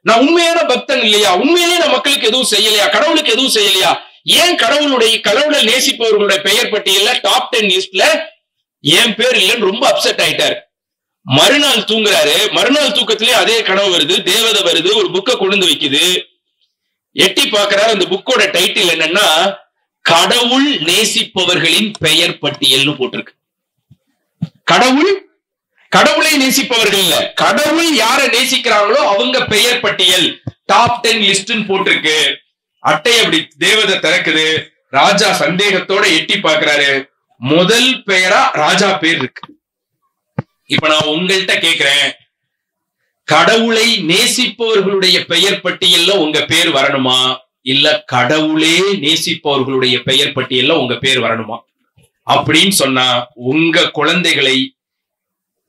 நான் உண்மையான பக்தன் இல்லையா? உண்மையிலேயே நான் மக்களுக்கு எதுவும் செய்யலையா? கடவுளுக்கு எதுவும் செய்யலையா? ஏன் கடவுளை நேசிப்பவர்களுடைய பெயர் பட்டியல்ல டாப் 10 லிஸ்ட்ல ஏன் பேர் இல்லைன்னு ரொம்ப அப்செட் ஆயிட்டார். மறுநாள் தூங்குறாரு. மறுநாள் தூக்கத்திலே அதே கனவு வருது, தேவதை வருது, ஒரு புக்கை கொண்டு வைக்குது. எட்டி பாக்குறாரு. அந்த புக்கோட டைட்டில் என்னன்னா கடவுள் நேசிப்பவர்களின் பெயர் பட்டியல்னு போட்டிருக்கு. கடவுளை நேசிப்பவர்கள் இல்ல, கடவுள் யாரை நேசிக்கிறாங்களோ அவங்க பெயர் பட்டியல் டாப் 10 லிஸ்ட்னு போட்டிருக்கு. அட்டை அப்படி தேவதை திறக்குது. ராஜா சந்தேகத்தோட எட்டி பாக்குறாரு. முதல் பெயரா ராஜா பேர் இருக்கு. இப்ப நான் உங்கள்கிட்ட கேக்குறேன், கடவுளை நேசிப்பவர்களுடைய பெயர் பட்டியல்ல உங்க பேர் வரணுமா, இல்ல கடவுளே நேசிப்பவர்களுடைய பெயர் பட்டியல்ல உங்க பேர் வரணுமா? அப்படின்னு சொன்னா உங்க குழந்தைகளை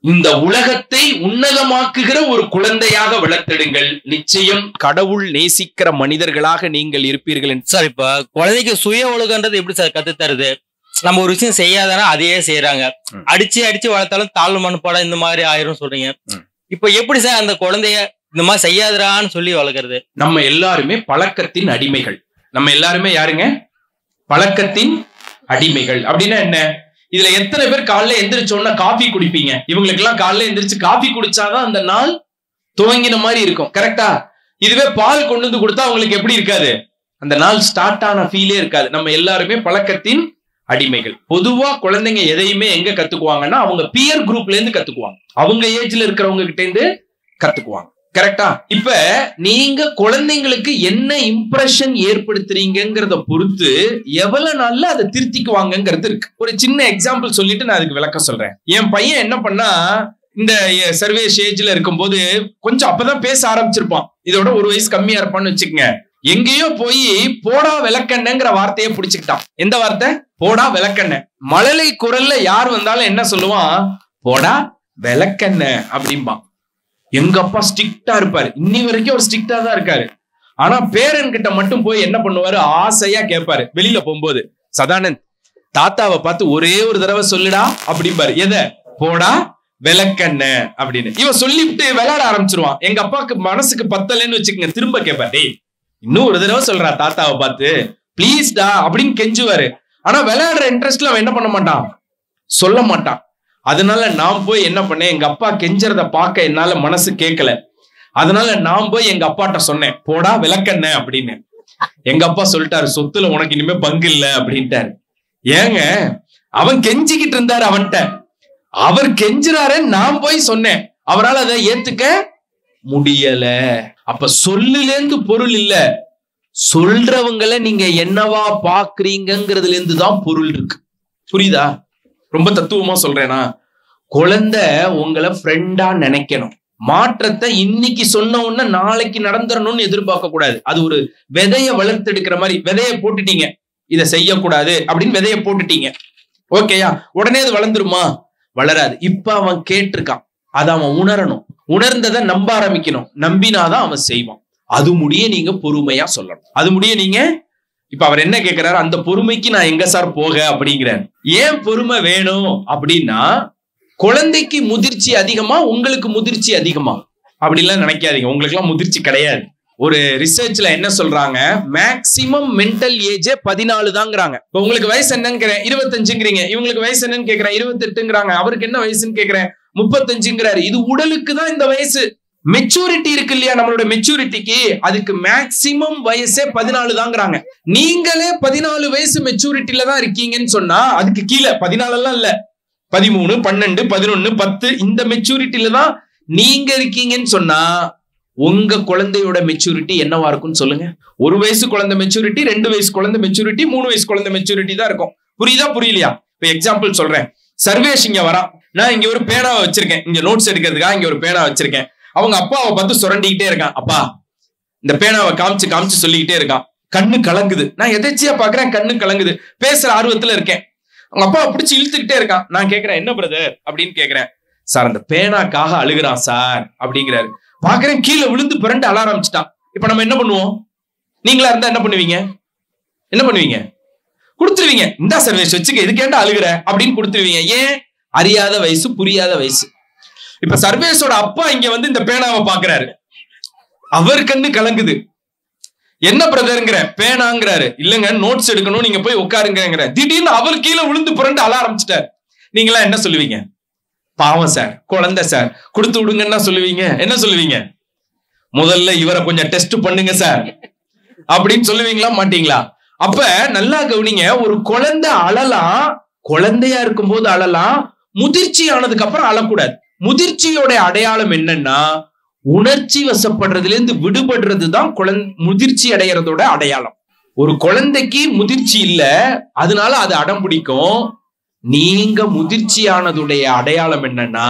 இந்த உலகத்தை உன்னதமாக்குகிற ஒரு குழந்தையாக வளர்த்தெடுங்கள். நிச்சயம் கடவுள் நேசிக்கிற மனிதர்களாக நீங்கள் இருப்பீர்கள். சார், இப்ப குழந்தைக்கு சுய ஒழுக்கன்றது எப்படி சார் கத்து தருது? நம்ம ஒரு விஷயம் செய்யாதானா அதையே செய்யறாங்க. அடிச்சு வளர்த்தாலும் தாழ்வு மனப்பாடம் இந்த மாதிரி ஆயிரும் சொல்றீங்க. இப்ப எப்படி சார் அந்த குழந்தைய இந்த மாதிரி செய்யாதரான்னு சொல்லி வளர்க்கறது? நம்ம எல்லாருமே பழக்கத்தின் அடிமைகள். நம்ம எல்லாருமே யாருங்க? பழக்கத்தின் அடிமைகள். அப்படின்னா என்ன? இதுல எத்தனை பேர் காலைல எந்திரிச்சோன்னா காபி குடிப்பீங்க? இவங்களுக்கு எல்லாம் காலைல எந்திரிச்சு காபி குடிச்சாதான் அந்த நாள் துவங்கின மாதிரி இருக்கும். கரெக்டா? இதுவே பால் கொண்டு வந்து கொடுத்தா அவங்களுக்கு எப்படி இருக்காது? அந்த நாள் ஸ்டார்ட் ஆன ஃபீலே இருக்காது. நம்ம எல்லாருமே பழக்கத்தின் அடிமைகள். பொதுவா குழந்தைங்க எதையுமே எங்க கத்துக்குவாங்கன்னா அவங்க பியர் குரூப்ல இருந்து கத்துக்குவாங்க, அவங்க ஏஜ்ல இருக்கிறவங்க கிட்ட இருந்து கத்துக்குவாங்க. கரெக்டா? இப்ப நீங்க குழந்தைங்களுக்கு என்ன இம்ப்ரெஷன் ஏற்படுத்துறீங்கிறத பொறுத்து எவ்வளவு நாள்ல அதை திருத்திக்குவாங்கிறது இருக்கு. ஒரு சின்ன எக்ஸாம்பிள் சொல்லிட்டு நான் அதுக்கு விளக்கம் சொல்றேன். என் பையன் என்ன பண்ணா, இந்த சர்வே ஸ்டேஜ்ல இருக்கும்போது கொஞ்சம் அப்பதான் பேச ஆரம்பிச்சிருப்பான். இதோட ஒரு வயசு கம்மியா இருப்பான்னு வச்சுக்கங்க. எங்கேயோ போய் போடா விளக்கண்ணங்கிற வார்த்தையை பிடிச்சுக்கிட்டான். எந்த வார்த்தை? போடா விளக்கண்ண. மழலை குரல்ல யார் வந்தாலும் என்ன சொல்லுவான்? போடா விளக்கண்ண அப்படிம்பான். எங்க அப்பா ஸ்ட்ரிக்டா இருப்பாரு, இன்னி வரைக்கும் ஒரு ஸ்ட்ரிக்டா தான் இருக்காரு. ஆனா பேரன் கிட்ட மட்டும் போய் என்ன பண்ணுவாரு, ஆசையா கேட்பாரு. வெளியில போகும்போது, சதானந்த் தாத்தாவை பார்த்து ஒரே ஒரு தடவை சொல்லுடா அப்படிம்பாரு. எதை? போடா விளக்கண்ண அப்படின்னு. இவன் சொல்லிவிட்டு விளையாட ஆரம்பிச்சிருவான். எங்க அப்பாவுக்கு மனசுக்கு பத்தலைன்னு வச்சுக்கங்க, திரும்ப கேட்பாரு, டேய் இன்னும் ஒரு தடவை சொல்றா தாத்தாவை பார்த்து பிளீஸ்டா அப்படின்னு கெஞ்சுவாரு. ஆனா விளையாடுற இன்ட்ரெஸ்ட்ல அவன் என்ன பண்ண மாட்டான், சொல்ல மாட்டான். அதனால நான் போய் என்ன பண்ணேன், எங்க அப்பா கெஞ்சறத பார்க்க என்னால மனசு கேட்கல. அதனால நான் போய் எங்க அப்பாட்ட சொன்னேன், போடா விளக்கண்ண அப்படின்னு. எங்க அப்பா சொல்லிட்டாரு, சொத்துல உனக்கு இனிமே பங்கு இல்ல அப்படின்ட்டாரு. ஏங்க, அவன் கெஞ்சிக்கிட்டு இருந்தாரு அவன்கிட்ட, அவர் கெஞ்சுறாரு, நான் போய் சொன்னேன். அவரால் அதை ஏத்துக்க முடியல. அப்ப சொல்லுலேருந்து பொருள் இல்ல, சொல்றவங்களை நீங்க என்னவா பாக்குறீங்கிறதுல இருந்து தான் பொருள் இருக்கு. புரியுதா? ரொம்ப தத்துவமா சொல்றேனா? குழந்தை உங்களை ஃப்ரெண்டா நினைக்கணும். மாற்றத்தை இன்னைக்கு சொன்ன உடனே நாளைக்கு நடந்துடணும்னு எதிர்பார்க்க கூடாது. அது ஒரு விதைய வளர்த்தெடுக்கிற மாதிரி. விதைய போட்டுட்டீங்க, இதை செய்யக்கூடாது அப்படின்னு விதைய போட்டுட்டீங்க, ஓகேயா? உடனே அது வளர்ந்துருமா? வளராது. இப்ப அவன் கேட்டிருக்கான், அதை அவன் உணரணும். உணர்ந்ததை நம்ப ஆரம்பிக்கணும். நம்பினாதான் அவன் செய்வான். அது முடிய நீங்க பொறுமையா சொல்லணும். அது முடிய நீங்க இப்ப அவர் என்ன கேட்கிறாரு, அந்த பொறுமைக்கு நான் எங்க சார் போக அப்படிங்கிறார். ஏன் பொறுமை வேணும் அப்படின்னா, குழந்தைக்கு முதிர்ச்சி அதிகமா, உங்களுக்கு முதிர்ச்சி அதிகமா அப்படிலாம் நினைக்காதீங்க. உங்களுக்கு எல்லாம் முதிர்ச்சி கிடையாது. ஒரு ரிசர்ச்ல என்ன சொல்றாங்க, மேக்சிமம் மென்டல் ஏஜ் 14 தாங்கிறாங்க. இப்ப உங்களுக்கு வயசு என்னன்னு கேக்குறேன், 25ங்கிறீங்க. இவங்களுக்கு வயசு என்னன்னு கேக்குறேன், 28ங்கிறாங்க. அவருக்கு என்ன வயசுன்னு கேக்குறேன், 35ங்கிறாரு. இது உடலுக்கு தான் இந்த வயசு. மெச்சூரிட்டி இருக்கு இல்லையா, நம்மளோட மெச்சூரிட்டிக்கு அதுக்கு மேக்சிமம் வயசே 14 தாங்கிறாங்க. நீங்களே 14 வயசு மெச்சூரிட்டில தான் இருக்கீங்கன்னு சொன்னா, அதுக்கு கீழே 14 எல்லாம் இல்ல, 13, 12, 11, 10 இந்த மெச்சூரிட்டில தான் நீங்க இருக்கீங்கன்னு சொன்னா, உங்க குழந்தையோட மெச்சூரிட்டி என்னவா இருக்கும்னு சொல்லுங்க. 1 வயசு குழந்தை மெச்சூரிட்டி, 2 வயசு குழந்தை மெச்சூரிட்டி, 3 வயசு குழந்தை மெச்சூரிட்டி தான் இருக்கும். புரியுதா புரியலையா? இப்ப எக்ஸாம்பிள் சொல்றேன். சர்வேஷ் இங்க வரான். நான் இங்க ஒரு பேனாவை வச்சிருக்கேன், இங்க நோட்ஸ் எடுக்கிறதுக்காக இங்க ஒரு பேனா வச்சிருக்கேன். அவங்க அப்பாவை பார்த்து சுரண்டிக்கிட்டே இருக்கான். அப்பா இந்த பேனாவை காமிச்சு காமிச்சு சொல்லிக்கிட்டே இருக்கான். கண்ணு கலங்குது. நான் எதாச்சியா பாக்குறேன், கண்ணு கலங்குது. பேசுற ஆர்வத்துல இருக்கேன். அவங்க அப்பாவை பிடிச்சி இழுத்துக்கிட்டே இருக்கான். நான் கேட்கிறேன், என்ன பிரதர் அப்படின்னு கேட்கிறேன். சார் அந்த பேனாக்காக அழுகுறான் சார் அப்படிங்கிறாரு. பாக்குறேன் கீழே விழுந்து பிறண்டு அழ ஆரம்பிச்சுட்டான். இப்ப நம்ம என்ன பண்ணுவோம்? நீங்களா இருந்தா என்ன பண்ணுவீங்க? என்ன பண்ணுவீங்க? கொடுத்துருவீங்க. இந்தா சர்வேஷ் வச்சுக்க, இதுக்கேண்டா அழுகுற அப்படின்னு கொடுத்துருவீங்க. ஏன்? அறியாத வயசு, புரியாத வயசு. இப்ப சர்வேஷோட அப்பா இங்க வந்து இந்த பேனாவை பாக்குறாரு. அவர் கண்ணு கலங்குது. என்ன பிரதர்ங்கிற? பேனாங்கிறாரு. இல்லங்க நோட்ஸ் எடுக்கணும், நீங்க போய் உட்காருங்கிற. திடீர்னு அவர் கீழே விழுந்து புரண்டு அழ ஆரம்பிச்சிட்டார். நீங்களா என்ன சொல்லுவீங்க? பாவம் சார், குழந்தை சார், கொடுத்து விடுங்கன்னா சொல்லுவீங்க. என்ன சொல்லுவீங்க? முதல்ல இவரை கொஞ்சம் டெஸ்ட் பண்ணுங்க சார் அப்படின்னு சொல்லுவீங்களா மாட்டீங்களா? அப்ப நல்லா கவனிங்க. ஒரு குழந்தை அழலாம், குழந்தையா இருக்கும் போது அழலாம். முதிர்ச்சி ஆனதுக்கு அப்புறம் அழக்கூடாது. முதிர்ச்சியோட அடையாளம் என்னன்னா, உணர்ச்சி வசப்படுறதுல இருந்து விடுபடுறதுதான் முதிர்ச்சி அடைகிறதோட அடையாளம். ஒரு குழந்தைக்கு முதிர்ச்சி இல்ல, அதனால அது அடம் பிடிக்கும். நீங்க முதிர்ச்சியானதுடைய அடையாளம் என்னன்னா,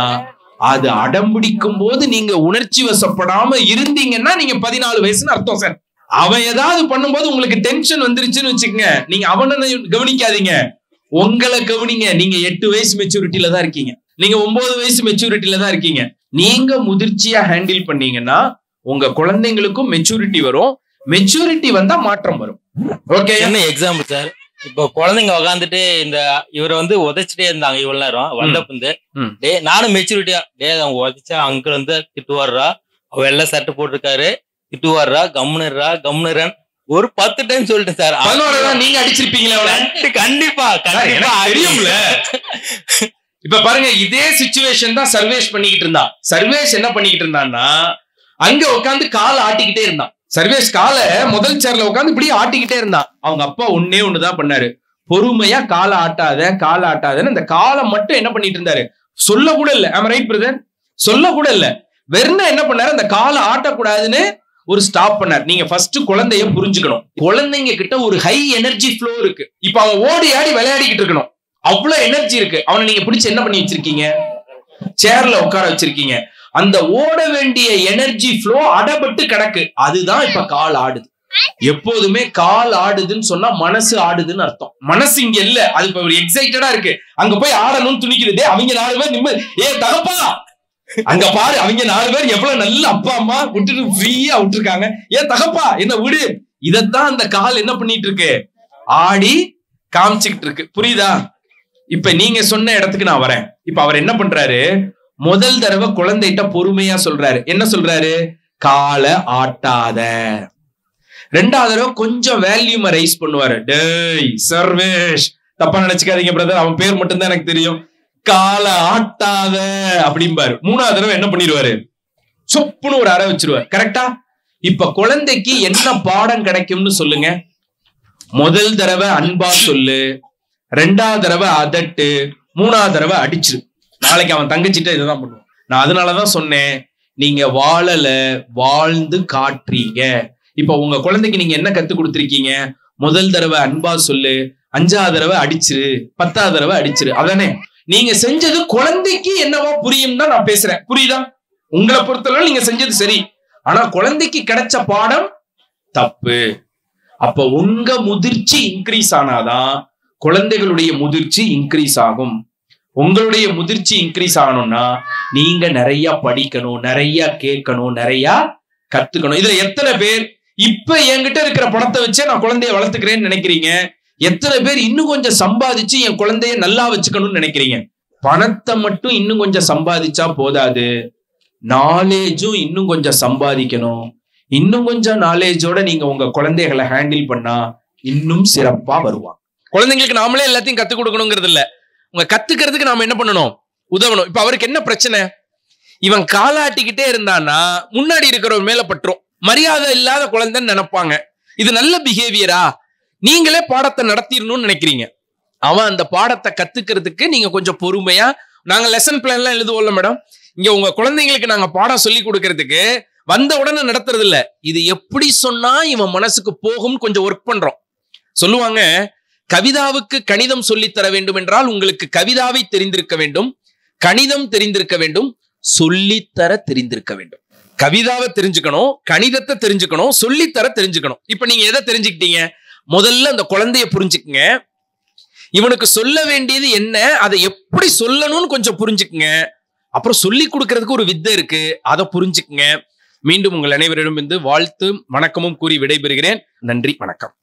அது அடம் பிடிக்கும் போது நீங்க உணர்ச்சி வசப்படாம இருந்தீங்கன்னா நீங்க 14 வயசுன்னு அர்த்தம் சார். அவன் ஏதாவது பண்ணும்போது உங்களுக்கு டென்ஷன் வந்துருச்சுன்னு வச்சுக்கோங்க, நீங்க அவனை கவனிக்காதீங்க, உங்களை கவனிங்க. நீங்க 8 வயசு மெச்சூரிட்டியில தான் இருக்கீங்க, நீங்க 9 வயசு மெச்சூரிட்டியில தான் இருக்கீங்க. நீங்க முதிர்ச்சியா ஹேண்டில் பண்ணீங்கன்னா உங்க குழந்தைங்களுக்கும் மெச்சூரிட்டி வரும். மெச்சூரிட்டி வந்தா மாற்றம் வரும். ஓகே, என்ன எக்ஸாம்பிள் சார்? இப்போ குழந்தைங்க உக்காந்துட்டு இந்த இவரை வந்து உதைச்சிட்டே இருந்தாங்க இவ்வளவு நேரம். வந்தப்பந்து டே நானும் மெச்சூரிட்டியா டே அவங்க உதைச்சா அங்கிள் வந்து திட்டுவாடுறா, அவ எல்லாம் சட்டை போட்டிருக்காரு, திட்டுவாடுறா, கம்னுறன் ஒரு 10 டைம் சொல்லிட்டேன் சார். நீங்க அடிச்சிருப்பீங்களா? கண்டிப்பா கண்டிப்பா தெரியும்ல. இப்ப பாருங்க, இதே சிச்சுவேஷன் தான் சர்வேஷ் பண்ணிக்கிட்டு இருந்தான். சர்வேஷ் என்ன பண்ணிக்கிட்டு இருந்தான்னா, அங்க உட்காந்து காலை ஆட்டிக்கிட்டே இருந்தான். சர்வேஷ் காலை முதல் சேர்ல உட்காந்து இப்படி ஆட்டிக்கிட்டே இருந்தான். அவங்க அப்பா ஒண்ணுதான் பண்ணாரு, பொறுமையா காலை ஆட்டாதன்னு அந்த காலை மட்டும் என்ன பண்ணிட்டு இருந்தாரு, சொல்ல கூட இல்ல. ஆமா ரைட் பிரதர், சொல்ல கூட இல்ல. வெறும் என்ன பண்ணாரு, அந்த காலை ஆட்டக்கூடாதுன்னு ஒரு ஸ்டாப் பண்ணார். நீங்க ஃபர்ஸ்ட் குழந்தைய புரிஞ்சுக்கணும். குழந்தைங்க கிட்ட ஒரு ஹை எனர்ஜி ஃப்ளோ இருக்கு. இப்ப அவன் ஓடி ஆடி விளையாடிக்கிட்டு இருக்கணும், அவ்வளவு எனர்ஜி இருக்கு. அவனை நீங்க பிடிச்சு என்ன பண்ணி வச்சிருக்கீங்க? சேர்ல உட்கார வச்சிருக்கீங்க. அந்த ஓட வேண்டிய எனர்ஜி ஃப்ளோ அடபட்டு கிடக்கு. அதுதான் இப்ப கால் ஆடுது. எப்போதுமே கால் ஆடுதுன்னு சொன்னா மனசு ஆடுதுன்னு அர்த்தம். மனசு இங்க இல்ல, அது இப்ப ஒரு எக்ஸைட்டடா இருக்கு, அங்க போய் ஆடணும்னு துணிக்குது. அவங்க 4 பேர் நிம்மதி, தகப்பா அங்க பாரு, அவங்க 4 பேர் எவ்வளவு நல்ல அப்பா அம்மா விட்டுட்டு ஃப்ரீயா விட்டுருக்காங்க. தகப்பா என்ன விடு. இதத்தான் அந்த கால் என்ன பண்ணிட்டு இருக்கு, ஆடி காமிச்சுக்கிட்டு இருக்கு. புரியுதா? இப்ப நீங்க சொன்ன இடத்துக்கு நான் வரேன். இப்ப அவர் என்ன பண்றாரு, முதல் தடவை குழந்தைகிட்ட பொறுமையா சொல்றாரு. என்ன சொல்றாரு? காலை ஆட்டாத. 2வது தடவை கொஞ்சம் வேல்யூமை ரைஸ் பண்ணுவாரு. டேய் சர்வேஷ், தப்பா நினைச்சுக்காதீங்க பிரதர், அவன் பேர் மட்டும்தான் எனக்கு தெரியும், காலை ஆட்டாத அப்படிம்பாரு. 3வது தடவை என்ன பண்ணிடுவாரு, சொப்புன்னு ஒரு அறை வச்சிருவாரு. கரெக்டா? இப்ப குழந்தைக்கு என்ன பாடம் கிடைக்கும்னு சொல்லுங்க. முதல் தடவை அன்பா சொல்லு, 2வது தடவை அதட்டு, 3வது தடவை அடிச்சிரு. நாளைக்கு அவன் தங்கச்சிட்ட இதுதான் பண்ணுவான். நான் அதனாலதான் சொன்னேன், நீங்க வாழல, வாழ்ந்து காட்டுறீங்க. இப்ப உங்க குழந்தைக்கு நீங்க என்ன கத்து கொடுத்துருக்கீங்க? முதல் தடவை அன்பா சொல்லு, 5வது தடவை அடிச்சிரு, 10வது தடவை அடிச்சிரு. அதானே நீங்க செஞ்சது? குழந்தைக்கு என்னவா புரியும் தான் நான் பேசுறேன். புரியுதா? உங்களை பொறுத்தளவு நீங்க செஞ்சது சரி, ஆனா குழந்தைக்கு கிடைச்ச பாடம் தப்பு. அப்ப உங்க முதிர்ச்சி இன்க்ரீஸ் ஆனாதான் குழந்தைகளுடைய முதிர்ச்சி இன்க்ரீஸ் ஆகும். உங்களுடைய முதிர்ச்சி இன்க்ரீஸ் ஆகணும்னா நீங்க நிறைய படிக்கணும், நிறைய கேட்கணும், நிறைய கத்துக்கணும். இதுல எத்தனை பேர் இப்ப என்கிட்ட இருக்கிற பணத்தை வச்சே நான் குழந்தைய வளர்த்துக்கிறேன்னு நினைக்கிறீங்க? எத்தனை பேர் இன்னும் கொஞ்சம் சம்பாதிச்சு என் குழந்தைய நல்லா வச்சுக்கணும்னு நினைக்கிறீங்க? பணத்தை மட்டும் இன்னும் கொஞ்சம் சம்பாதிச்சா போதாது, நாலேஜும் இன்னும் கொஞ்சம் சம்பாதிக்கணும். இன்னும் கொஞ்சம் நாலேஜோட நீங்க உங்க குழந்தைகளை ஹேண்டில் பண்ணா இன்னும் சிறப்பா வருவாங்க. குழந்தைங்களுக்கு நாமளே எல்லாத்தையும் கத்துக் கொடுக்கணுங்கிறது இல்ல, உங்க கத்துக்கிறதுக்கு நாம என்ன பண்ணணும், உதவணும். இப்ப அவருக்கு என்ன பிரச்சனை, இவன் காலாட்டிக்கிட்டே இருந்தான்னா முன்னாடி இருக்கிறவர் மேல பற்றும். மரியாதை இல்லாத குழந்தைன்னு நினைப்பாங்க. இது நல்ல பிஹேவியரா? நீங்களே பாடத்தை நடத்திடணும்னு நினைக்கிறீங்க. அவன் அந்த பாடத்தை கத்துக்கிறதுக்கு நீங்க கொஞ்சம் பொறுமையா, நாங்க லெசன் பிளான் எல்லாம் எழுதுவோம்ல மேடம், இங்க உங்க குழந்தைங்களுக்கு நாங்க பாடம் சொல்லி கொடுக்கறதுக்கு வந்த உடனே நடத்துறது இல்ல, இது எப்படி சொன்னா இவன் மனசுக்கு போகும் கொஞ்சம் ஒர்க் பண்றோம். சொல்லுவாங்க, கவிதாவுக்கு கணிதம் சொல்லித்தர வேண்டும் என்றால் உங்களுக்கு கவிதாவை தெரிந்திருக்க வேண்டும், கணிதம் தெரிந்திருக்க வேண்டும், சொல்லித்தர தெரிந்திருக்க வேண்டும். கவிதாவை தெரிஞ்சுக்கணும், கணிதத்தை தெரிஞ்சுக்கணும், சொல்லித்தர தெரிஞ்சுக்கணும். இப்ப நீங்க எதை தெரிஞ்சுக்கிட்டீங்க? முதல்ல அந்த குழந்தைய புரிஞ்சுக்குங்க. இவனுக்கு சொல்ல வேண்டியது என்ன, அதை எப்படி சொல்லணும்னு கொஞ்சம் புரிஞ்சுக்குங்க. அப்புறம் சொல்லி கொடுக்கறதுக்கு ஒரு வித்தை இருக்கு, அதை புரிஞ்சுக்குங்க. மீண்டும் உங்கள் அனைவரிடம் வாழ்த்து வணக்கமும் கூறி விடைபெறுகிறேன். நன்றி, வணக்கம்.